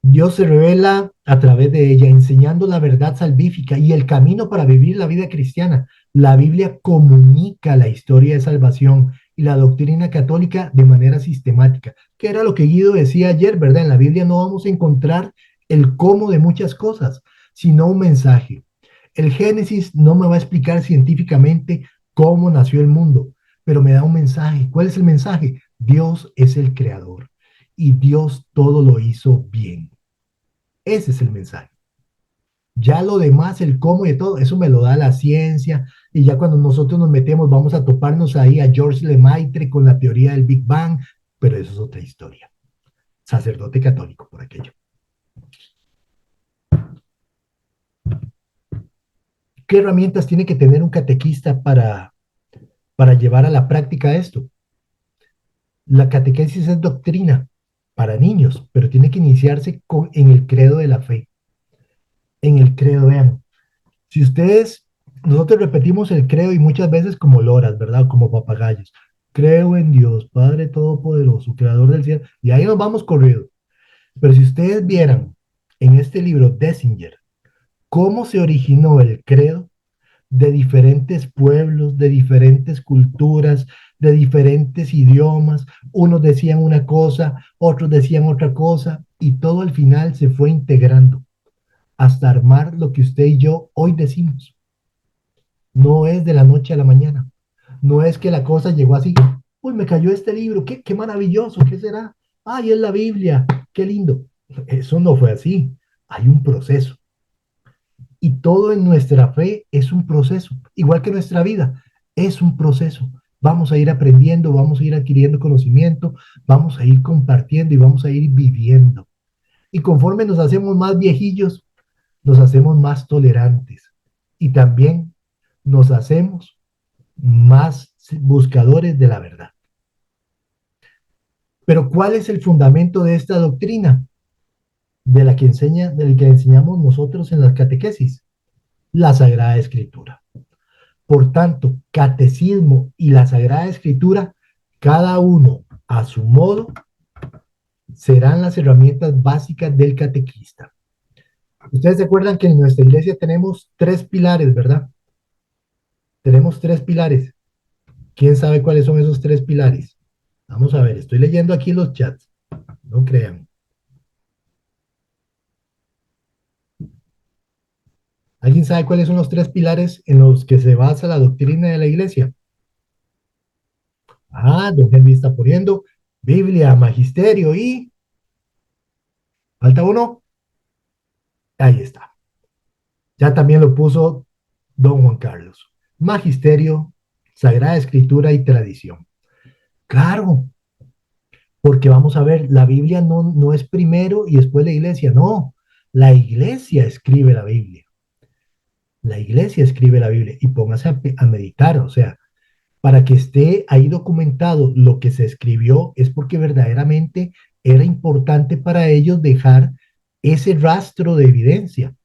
Dios se revela a través de ella, enseñando la verdad salvífica y el camino para vivir la vida cristiana. La Biblia comunica la historia de salvación y la doctrina católica de manera sistemática, que era lo que Guido decía ayer, ¿verdad? En la Biblia no vamos a encontrar el cómo de muchas cosas, sino un mensaje. El Génesis no me va a explicar científicamente cómo nació el mundo, pero me da un mensaje. ¿Cuál es el mensaje? Dios es el creador y Dios todo lo hizo bien. Ese es el mensaje. Ya lo demás, el cómo y todo, eso me lo da la ciencia. Y ya cuando nosotros nos metemos, vamos a toparnos ahí a George Lemaitre con la teoría del Big Bang, pero eso es otra historia. Sacerdote católico por aquello. ¿Qué herramientas tiene que tener un catequista para llevar a la práctica esto? La catequesis es doctrina para niños, pero tiene que iniciarse en el credo de la fe. En el credo, vean, si ustedes, nosotros repetimos el credo y muchas veces como loras, ¿verdad? Como papagayos. Creo en Dios, Padre Todopoderoso, Creador del cielo, y ahí nos vamos corrido. Pero si ustedes vieran en este libro Dessinger cómo se originó el credo de diferentes pueblos, de diferentes culturas, de diferentes idiomas, unos decían una cosa, otros decían otra cosa, y todo al final se fue integrando hasta armar lo que usted y yo hoy decimos. No es de la noche a la mañana. No es que la cosa llegó así. Uy, me cayó este libro. Qué maravilloso. ¿Qué será? Ay, es la Biblia. Qué lindo. Eso no fue así. Hay un proceso. Y todo en nuestra fe es un proceso. Igual que nuestra vida. Es un proceso. Vamos a ir aprendiendo, vamos a ir adquiriendo conocimiento, vamos a ir compartiendo y vamos a ir viviendo. Y conforme nos hacemos más viejillos, nos hacemos más tolerantes. Y también nos hacemos más buscadores de la verdad. Pero ¿cuál es el fundamento de esta doctrina? De la que enseñamos nosotros en las catequesis, la Sagrada Escritura. Por tanto, catecismo y la Sagrada Escritura, cada uno a su modo, serán las herramientas básicas del catequista. Ustedes se acuerdan que en nuestra iglesia tenemos tres pilares, ¿verdad? Tenemos tres pilares. ¿Quién sabe cuáles son esos tres pilares? Vamos a ver, estoy leyendo aquí los chats. No crean. ¿Alguien sabe cuáles son los tres pilares en los que se basa la doctrina de la iglesia? Ah, don Henry está poniendo Biblia, magisterio y... ¿Falta uno? Ahí está. Ya también lo puso don Juan Carlos. Magisterio, Sagrada Escritura y tradición. Claro, porque vamos a ver, la Biblia no es primero y después la iglesia, no. La iglesia escribe la Biblia. La iglesia escribe la Biblia y póngase a meditar, o sea, para que esté ahí documentado lo que se escribió, es porque verdaderamente era importante para ellos dejar ese rastro de evidencia.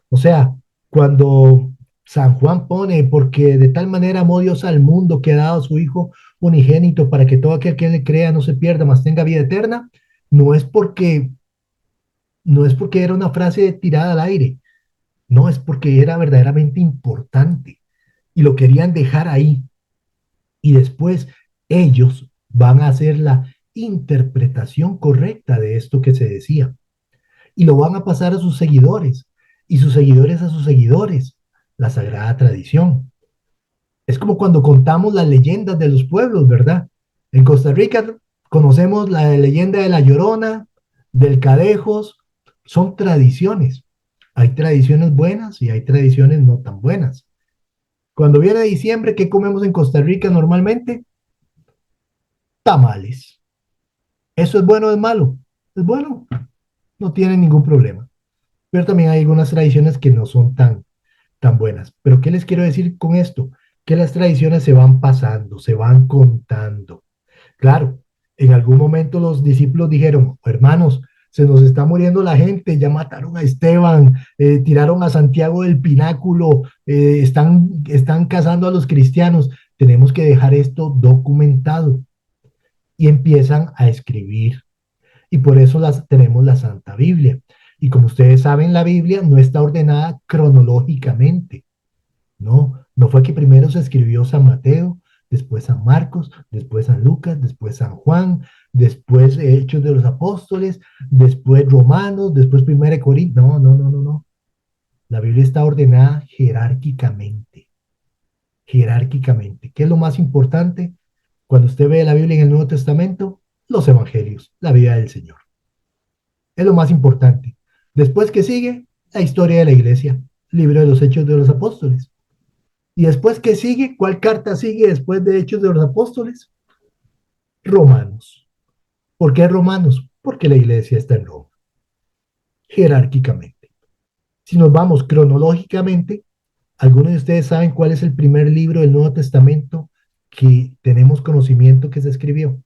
O sea, cuando San Juan pone, porque de tal manera amó Dios al mundo que ha dado a su Hijo unigénito para que todo aquel que le crea no se pierda, mas tenga vida eterna, no es porque, no es porque era una frase tirada al aire, no, es porque era verdaderamente importante y lo querían dejar ahí. Y después ellos van a hacer la interpretación correcta de esto que se decía y lo van a pasar a sus seguidores y sus seguidores a sus seguidores, la sagrada tradición. Es como cuando contamos las leyendas de los pueblos, ¿verdad? En Costa Rica conocemos la leyenda de la Llorona, del Cadejos, son tradiciones. Hay tradiciones buenas y hay tradiciones no tan buenas. Cuando viene diciembre, ¿qué comemos en Costa Rica normalmente? Tamales. ¿Eso es bueno o es malo? Es bueno, no tiene ningún problema. Pero también hay algunas tradiciones que no son tan buenas. Pero ¿qué les quiero decir con esto? Que las tradiciones se van pasando, se van contando. Claro, en algún momento los discípulos dijeron, hermanos, se nos está muriendo la gente, ya mataron a Esteban, tiraron a Santiago del pináculo, están cazando a los cristianos, tenemos que dejar esto documentado. Y empiezan a escribir y por eso tenemos la Santa Biblia. Y como ustedes saben, la Biblia no está ordenada cronológicamente, ¿no? No fue que primero se escribió San Mateo, después San Marcos, después San Lucas, después San Juan, después Hechos de los Apóstoles, después Romanos, después Primera de Corintios. No, no, no, no, no. La Biblia está ordenada jerárquicamente, jerárquicamente. ¿Qué es lo más importante? Cuando usted ve la Biblia en el Nuevo Testamento, los evangelios, la vida del Señor. Es lo más importante. Después que sigue, la historia de la iglesia, libro de los Hechos de los Apóstoles. Y después que sigue, ¿cuál carta sigue después de Hechos de los Apóstoles? Romanos. ¿Por qué Romanos? Porque la iglesia está en Roma, jerárquicamente. Si nos vamos cronológicamente, ¿algunos de ustedes saben cuál es el primer libro del Nuevo Testamento que tenemos conocimiento que se escribió?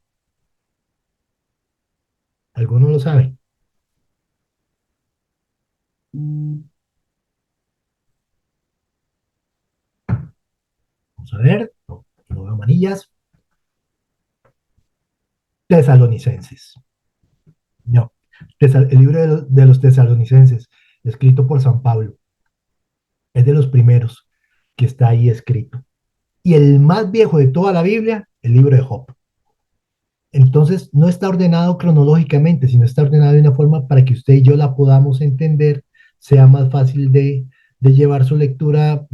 ¿Algunos lo saben? Vamos a ver. No, no veo manillas. Tesalonicenses. No. El libro de los tesalonicenses, escrito por San Pablo, es de los primeros que está ahí escrito. Y el más viejo de toda la Biblia, el libro de Job. Entonces, no está ordenado cronológicamente, sino está ordenado de una forma para que usted y yo la podamos entender, sea más fácil de llevar su lectura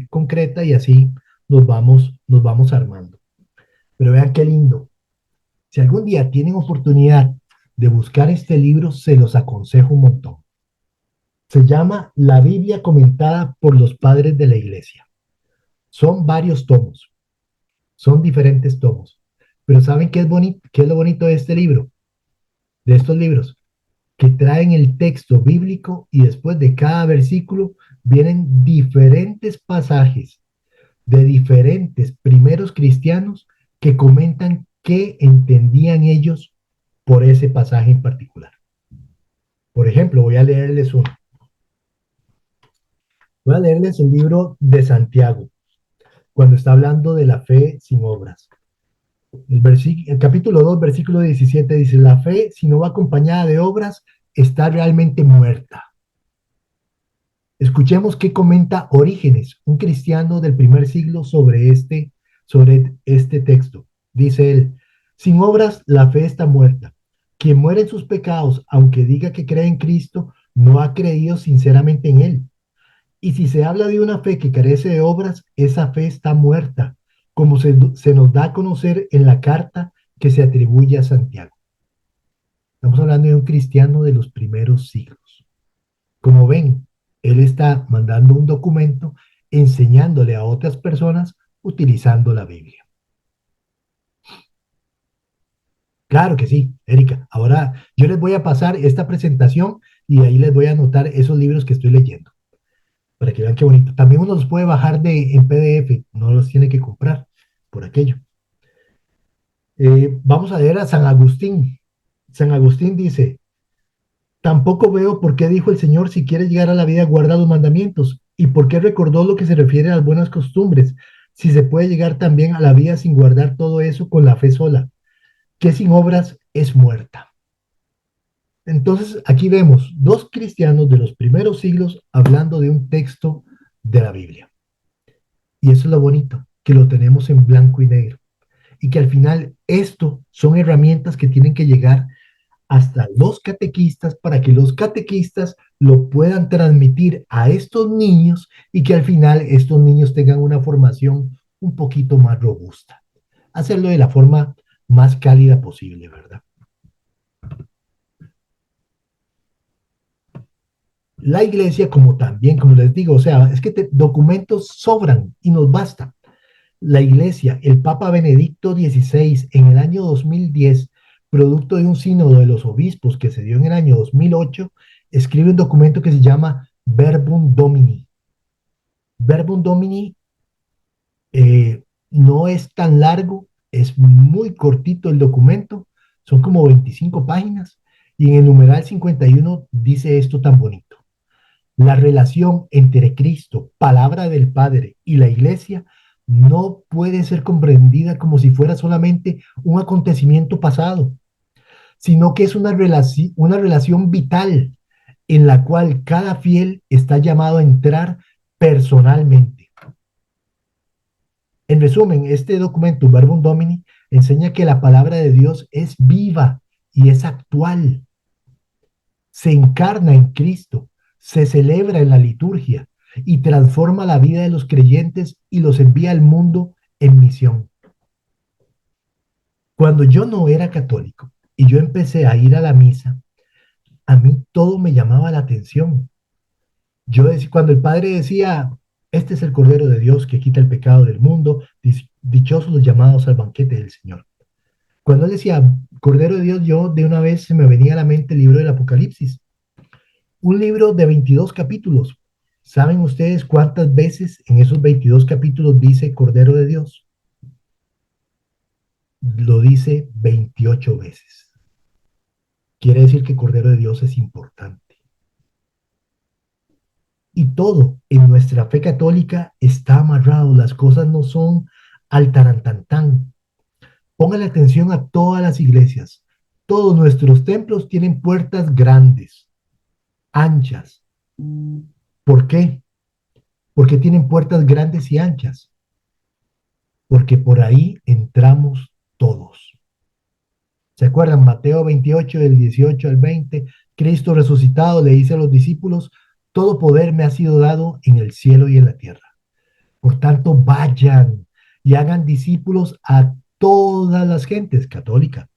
concreta y así nos vamos armando. Pero vean qué lindo. Si algún día tienen oportunidad de buscar este libro, se los aconsejo un montón. Se llama La Biblia comentada por los padres de la iglesia. Son varios tomos, son diferentes tomos. Pero ¿saben qué es bonito? ¿Qué es lo bonito de este libro? De estos libros, que traen el texto bíblico y después de cada versículo vienen diferentes pasajes de diferentes primeros cristianos que comentan qué entendían ellos por ese pasaje en particular. Por ejemplo, voy a leerles uno. Voy a leerles el libro de Santiago, cuando está hablando de la fe sin obras. El capítulo 2, versículo 17 dice, la fe, si no va acompañada de obras, está realmente muerta. Escuchemos qué comenta Orígenes, un cristiano del primer siglo, sobre este texto. Dice él, sin obras la fe está muerta. Quien muere en sus pecados, aunque diga que cree en Cristo, no ha creído sinceramente en él. Y si se habla de una fe que carece de obras, esa fe está muerta, como se nos da a conocer en la carta que se atribuye a Santiago. Estamos hablando de un cristiano de los primeros siglos. Como ven, él está mandando un documento enseñándole a otras personas utilizando la Biblia. Claro que sí, Erika. Ahora yo les voy a pasar esta presentación y ahí les voy a anotar esos libros que estoy leyendo, para que vean qué bonito. También uno los puede bajar en PDF, no los tiene que comprar por aquello. Vamos a leer a San Agustín. San Agustín dice, tampoco veo por qué dijo el Señor, si quieres llegar a la vida, guarda los mandamientos. ¿Y por qué recordó lo que se refiere a las buenas costumbres? Si se puede llegar también a la vida sin guardar todo eso con la fe sola, que sin obras es muerta. Entonces, aquí vemos dos cristianos de los primeros siglos hablando de un texto de la Biblia. Y eso es lo bonito, que lo tenemos en blanco y negro. Y que al final esto son herramientas que tienen que llegar hasta los catequistas para que los catequistas lo puedan transmitir a estos niños y que al final estos niños tengan una formación un poquito más robusta. Hacerlo de la forma más cálida posible, ¿verdad? La iglesia, como también, como les digo, o sea, es que documentos sobran y nos basta. La iglesia, el Papa Benedicto XVI, en el año 2010, producto de un sínodo de los obispos que se dio en el año 2008, escribe un documento que se llama Verbum Domini. Verbum Domini no es tan largo, es muy cortito el documento, son como 25 páginas, y en el numeral 51 dice esto tan bonito. La relación entre Cristo, palabra del Padre, y la Iglesia no puede ser comprendida como si fuera solamente un acontecimiento pasado, sino que es una relación vital en la cual cada fiel está llamado a entrar personalmente. En resumen, este documento, Verbum Domini, enseña que la palabra de Dios es viva y es actual. Se encarna en Cristo, se celebra en la liturgia y transforma la vida de los creyentes y los envía al mundo en misión. Cuando yo no era católico y yo empecé a ir a la misa, a mí todo me llamaba la atención. Yo decía, cuando el padre decía, este es el Cordero de Dios que quita el pecado del mundo, dichosos los llamados al banquete del Señor. Cuando él decía Cordero de Dios, yo de una vez se me venía a la mente el libro del Apocalipsis, un libro de 22 capítulos. ¿Saben ustedes cuántas veces en esos 22 capítulos dice Cordero de Dios? Lo dice 28 veces. Quiere decir que Cordero de Dios es importante. Y todo en nuestra fe católica está amarrado. Las cosas no son al tarantantán. Póngale atención a todas las iglesias. Todos nuestros templos tienen puertas grandes, anchas. ¿Por qué? Porque tienen puertas grandes y anchas. Porque por ahí entramos todos. ¿Se acuerdan? Mateo 28, del 18 al 20, Cristo resucitado le dice a los discípulos, todo poder me ha sido dado en el cielo y en la tierra. Por tanto, vayan y hagan discípulos a todas las gentes, católica,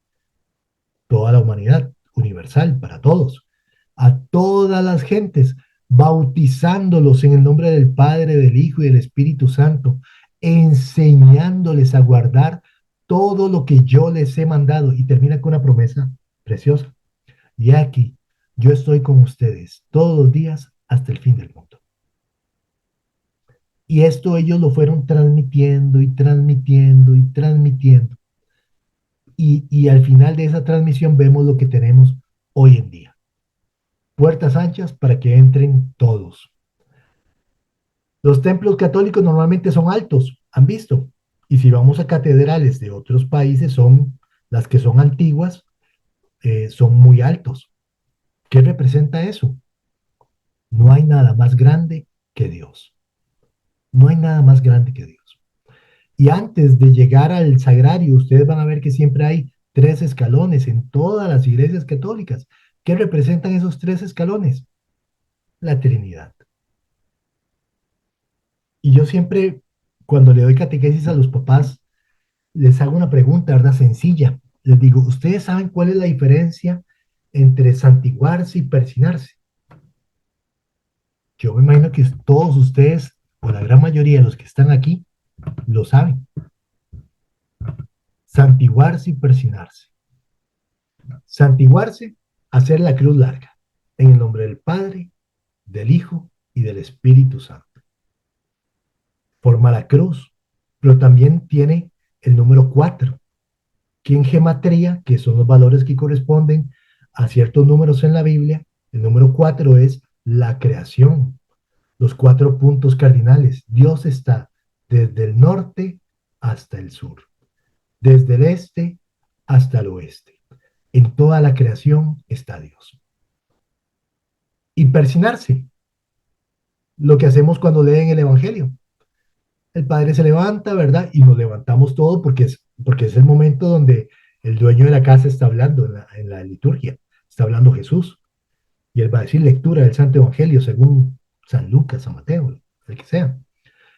toda la humanidad, universal, para todos, a todas las gentes, bautizándolos en el nombre del Padre, del Hijo y del Espíritu Santo, enseñándoles a guardar todo lo que yo les he mandado. Y termina con una promesa preciosa. Y aquí, yo estoy con ustedes todos los días hasta el fin del mundo. Y esto ellos lo fueron transmitiendo y transmitiendo y transmitiendo. Y al final de esa transmisión vemos lo que tenemos hoy en día. Puertas anchas para que entren todos. Los templos católicos normalmente son altos, han visto. Y si vamos a catedrales de otros países, son las que son antiguas, son muy altos. ¿Qué representa eso? No hay nada más grande que Dios. No hay nada más grande que Dios. Y antes de llegar al sagrario, ustedes van a ver que siempre hay 3 escalones en todas las iglesias católicas. ¿Qué representan esos 3 escalones? La Trinidad. Y yo siempre, cuando le doy catequesis a los papás, les hago una pregunta, ¿verdad? Sencilla. Les digo, ¿ustedes saben cuál es la diferencia entre santiguarse y persinarse? Yo me imagino que todos ustedes, o la gran mayoría de los que están aquí, lo saben. Santiguarse y persinarse. Santiguarse, hacer la cruz larga, en el nombre del Padre, del Hijo y del Espíritu Santo. Forma la cruz, pero también tiene el número 4, que en gematría, que son los valores que corresponden a ciertos números en la Biblia, el número 4 es la creación, los 4 puntos cardinales. Dios está desde el norte hasta el sur, desde el este hasta el oeste. En toda la creación está Dios. Y persinarse, lo que hacemos cuando leen el Evangelio. El Padre se levanta, ¿verdad? Y nos levantamos todos porque es el momento donde el dueño de la casa está hablando en la liturgia. Está hablando Jesús. Y él va a decir lectura del Santo Evangelio según San Lucas, San Mateo, el que sea.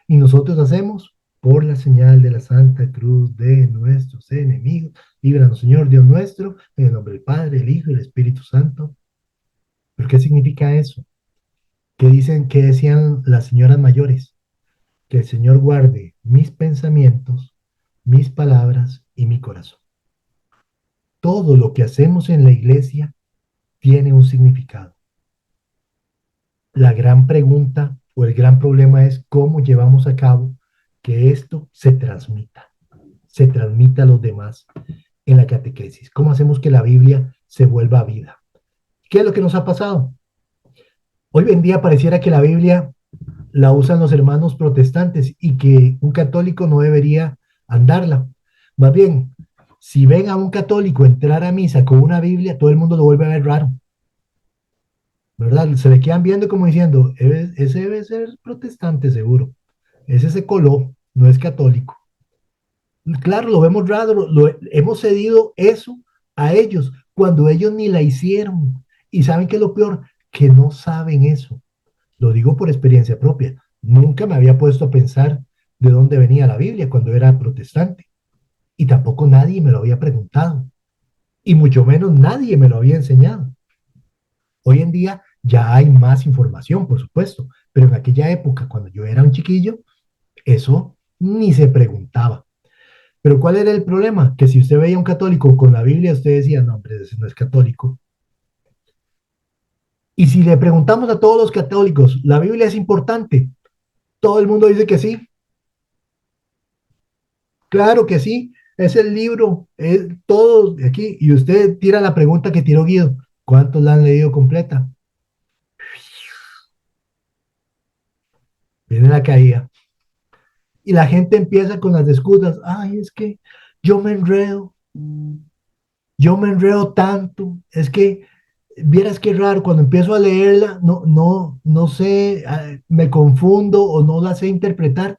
Y nosotros hacemos por la señal de la Santa Cruz de nuestros enemigos. Líbranos, Señor Dios nuestro, en el nombre del Padre, el Hijo y el Espíritu Santo. ¿Pero qué significa eso? ¿Qué decían las señoras mayores? Que el Señor guarde mis pensamientos, mis palabras y mi corazón. Todo lo que hacemos en la iglesia tiene un significado. La gran pregunta o el gran problema es cómo llevamos a cabo que esto se transmita a los demás en la catequesis. ¿Cómo hacemos que la Biblia se vuelva vida? ¿Qué es lo que nos ha pasado? Hoy en día pareciera que la Biblia la usan los hermanos protestantes y que un católico no debería andarla. Más bien, Si ven a un católico entrar a misa con una Biblia, todo el mundo lo vuelve a ver raro, ¿verdad? Se le quedan viendo como diciendo, ese debe ser protestante seguro, ese se coló, no es católico. Claro, lo vemos raro, hemos cedido eso a ellos cuando ellos ni la hicieron. Y saben que es lo peor, que no saben eso. Lo digo por experiencia propia. Nunca me había puesto a pensar de dónde venía la Biblia cuando era protestante. Y tampoco nadie me lo había preguntado. Y mucho menos nadie me lo había enseñado. Hoy en día ya hay más información, por supuesto, pero en aquella época, cuando yo era un chiquillo, eso ni se preguntaba. Pero ¿cuál era el problema? Que si usted veía a un católico con la Biblia, usted decía, no, hombre, ese no es católico. Y si le preguntamos a todos los católicos, ¿la Biblia es importante? Todo el mundo dice que sí. Claro que sí. Es el libro, es todo aquí. Y usted tira la pregunta que tiró Guido. ¿Cuántos la han leído completa? Viene la caída. Y la gente empieza con las excusas. Ay, es que yo me enredo. Yo me enredo tanto. Es que vieras qué raro, cuando empiezo a leerla, no sé, me confundo o no la sé interpretar,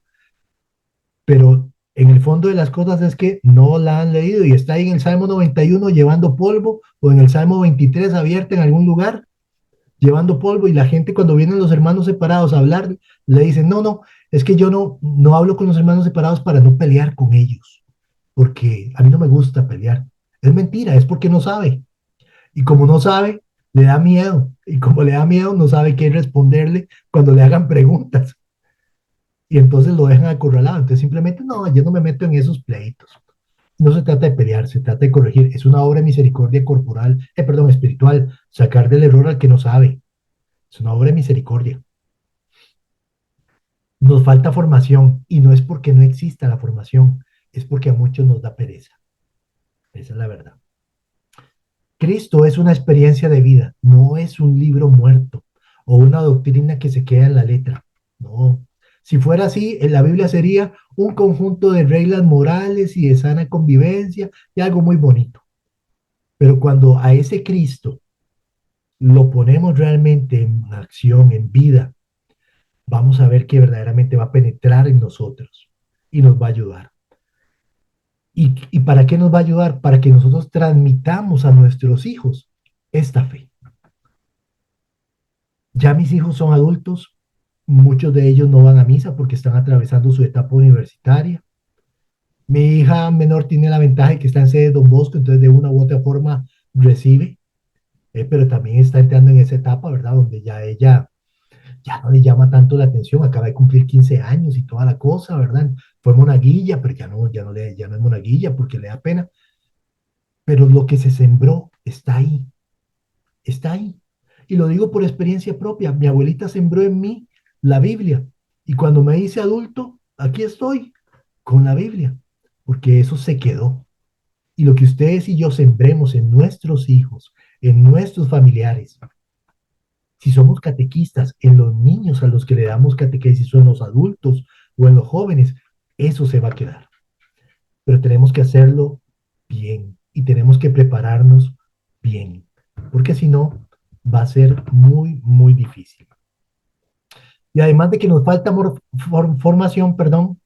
pero en el fondo de las cosas es que no la han leído y está ahí en el Salmo 91 llevando polvo o en el Salmo 23 abierta en algún lugar llevando polvo y la gente cuando vienen los hermanos separados a hablar le dicen, no, es que yo no hablo con los hermanos separados para no pelear con ellos, porque a mí no me gusta pelear. Es mentira, es porque no sabe. Y como no sabe, le da miedo. Y como le da miedo, no sabe qué responderle cuando le hagan preguntas. Y entonces lo dejan acorralado. Entonces simplemente, no, yo no me meto en esos pleitos. No se trata de pelear, se trata de corregir. Es una obra de misericordia corporal, perdón, espiritual. Sacar del error al que no sabe. Es una obra de misericordia. Nos falta formación y no es porque no exista la formación, es porque a muchos nos da pereza. Esa es la verdad. Cristo es una experiencia de vida, no es un libro muerto o una doctrina que se queda en la letra. No. Si fuera así, en la Biblia sería un conjunto de reglas morales y de sana convivencia y algo muy bonito. Pero cuando a ese Cristo lo ponemos realmente en acción, en vida, vamos a ver que verdaderamente va a penetrar en nosotros y nos va a ayudar. ¿Y para qué nos va a ayudar? Para que nosotros transmitamos a nuestros hijos esta fe. Ya mis hijos son adultos, muchos de ellos no van a misa porque están atravesando su etapa universitaria. Mi hija menor tiene la ventaja de que está en sede de Don Bosco, entonces de una u otra forma recibe, pero también está entrando en esa etapa, ¿verdad? Donde ya ella ya no le llama tanto la atención, acaba de cumplir 15 años y toda la cosa, ¿verdad? Fue monaguilla, pero ya no es monaguilla porque le da pena, pero lo que se sembró está ahí, está ahí. Y lo digo por experiencia propia. Mi abuelita sembró en mí la Biblia. Y cuando me hice adulto, aquí estoy con la Biblia, porque eso se quedó. Y lo que ustedes y yo sembremos en nuestros hijos, en nuestros familiares, si somos catequistas, en los niños a los que le damos catequesis, o en los adultos o en los jóvenes, eso se va a quedar. Pero tenemos que hacerlo bien y tenemos que prepararnos bien, porque si no, va a ser muy, muy difícil. Y además de que nos falta formación, perdón,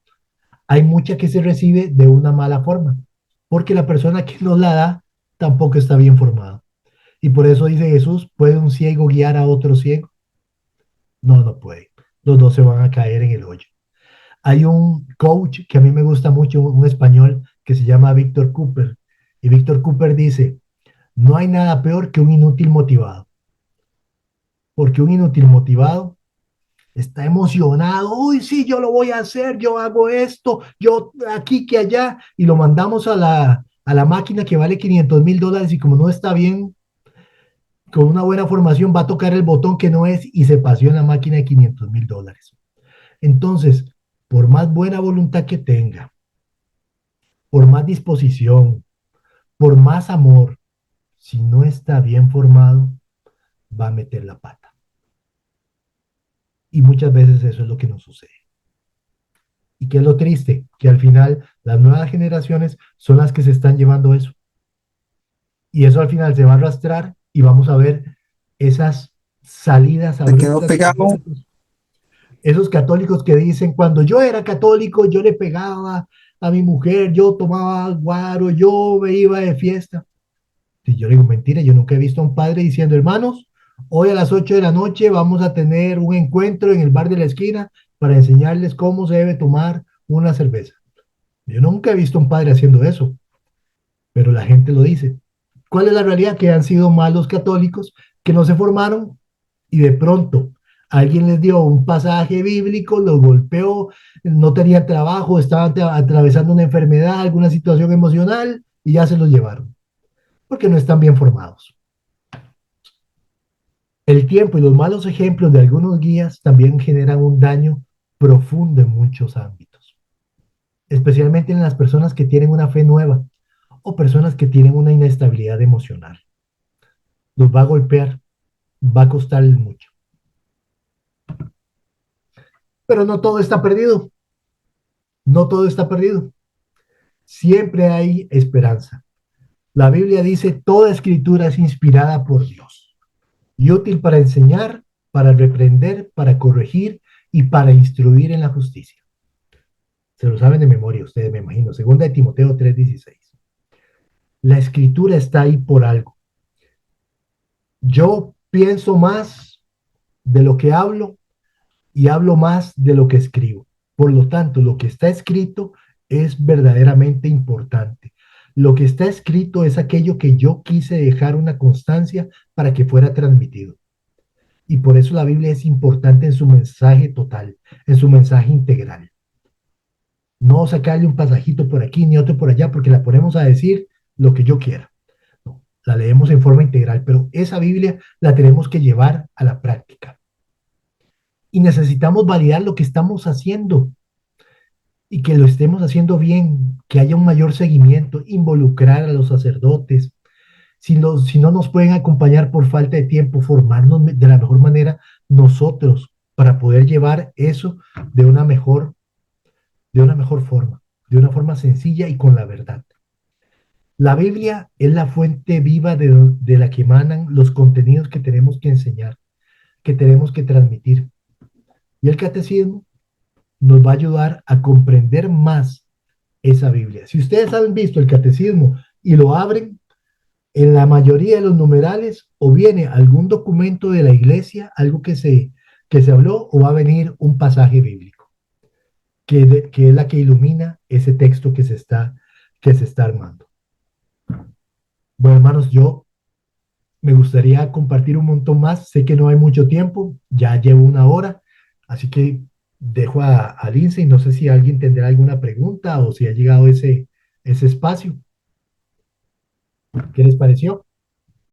hay mucha que se recibe de una mala forma, porque la persona que nos la da tampoco está bien formada. Y por eso dice Jesús, ¿puede un ciego guiar a otro ciego? No, no puede. Los dos se van a caer en el hoyo. Hay un coach que a mí me gusta mucho, un español que se llama Víctor Cooper. Y Víctor Cooper dice, no hay nada peor que un inútil motivado, porque un inútil motivado está emocionado, uy, sí, yo lo voy a hacer, yo hago esto, yo aquí que allá, y lo mandamos a la máquina que vale $500,000 y como no está bien, con una buena formación va a tocar el botón que no es y se paseó en la máquina de $500,000. Entonces, por más buena voluntad que tenga, por más disposición, por más amor, si no está bien formado, va a meter la pata. Y muchas veces eso es lo que nos sucede. ¿Y qué es lo triste? Que al final las nuevas generaciones son las que se están llevando eso. Y eso al final se va a arrastrar y vamos a ver esas salidas Se quedó abruptas de pegado. católicos. Esos católicos que dicen, cuando yo era católico, yo le pegaba a mi mujer, yo tomaba guaro, yo me iba de fiesta. Y yo digo, mentira, yo nunca he visto a un padre diciendo, hermanos, hoy a las 8 de la noche vamos a tener un encuentro en el bar de la esquina para enseñarles cómo se debe tomar una cerveza. Yo nunca he visto a un padre haciendo eso, pero la gente lo dice. ¿Cuál es la realidad? Que han sido malos católicos que no se formaron y de pronto alguien les dio un pasaje bíblico, los golpeó, no tenían trabajo, estaban atravesando una enfermedad, alguna situación emocional y ya se los llevaron, porque no están bien formados. El tiempo y los malos ejemplos de algunos guías también generan un daño profundo en muchos ámbitos, especialmente en las personas que tienen una fe nueva o personas que tienen una inestabilidad emocional. Los va a golpear, va a costarles mucho. Pero no todo está perdido, no todo está perdido. Siempre hay esperanza. La Biblia dice, toda escritura es inspirada por Dios y útil para enseñar, para reprender, para corregir y para instruir en la justicia. Se lo saben de memoria ustedes, me imagino. Segunda de Timoteo 3:16. La escritura está ahí por algo. Yo pienso más de lo que hablo y hablo más de lo que escribo. Por lo tanto, lo que está escrito es verdaderamente importante. Lo que está escrito es aquello que yo quise dejar una constancia para que fuera transmitido. Y por eso la Biblia es importante en su mensaje total, en su mensaje integral. No sacarle un pasajito por aquí ni otro por allá porque la ponemos a decir lo que yo quiera. No, la leemos en forma integral, pero esa Biblia la tenemos que llevar a la práctica. Y necesitamos validar lo que estamos haciendo y que lo estemos haciendo bien, que haya un mayor seguimiento, involucrar a los sacerdotes. Si no nos pueden acompañar por falta de tiempo, formarnos de la mejor manera nosotros para poder llevar eso de una mejor, de una mejor forma, de una forma sencilla y con la verdad. La Biblia es la fuente viva de la que emanan los contenidos que tenemos que enseñar, que tenemos que transmitir. Y el catecismo nos va a ayudar a comprender más esa Biblia. Si ustedes han visto el catecismo y lo abren, en la mayoría de los numerales o viene algún documento de la iglesia, algo que se habló, o va a venir un pasaje bíblico, que es la que ilumina ese texto que se está armando. Bueno, hermanos, yo me gustaría compartir un montón más. Sé que no hay mucho tiempo, ya llevo una hora, así que dejo a Lindsay. No sé si alguien tendrá alguna pregunta o si ha llegado ese espacio. ¿Qué les pareció?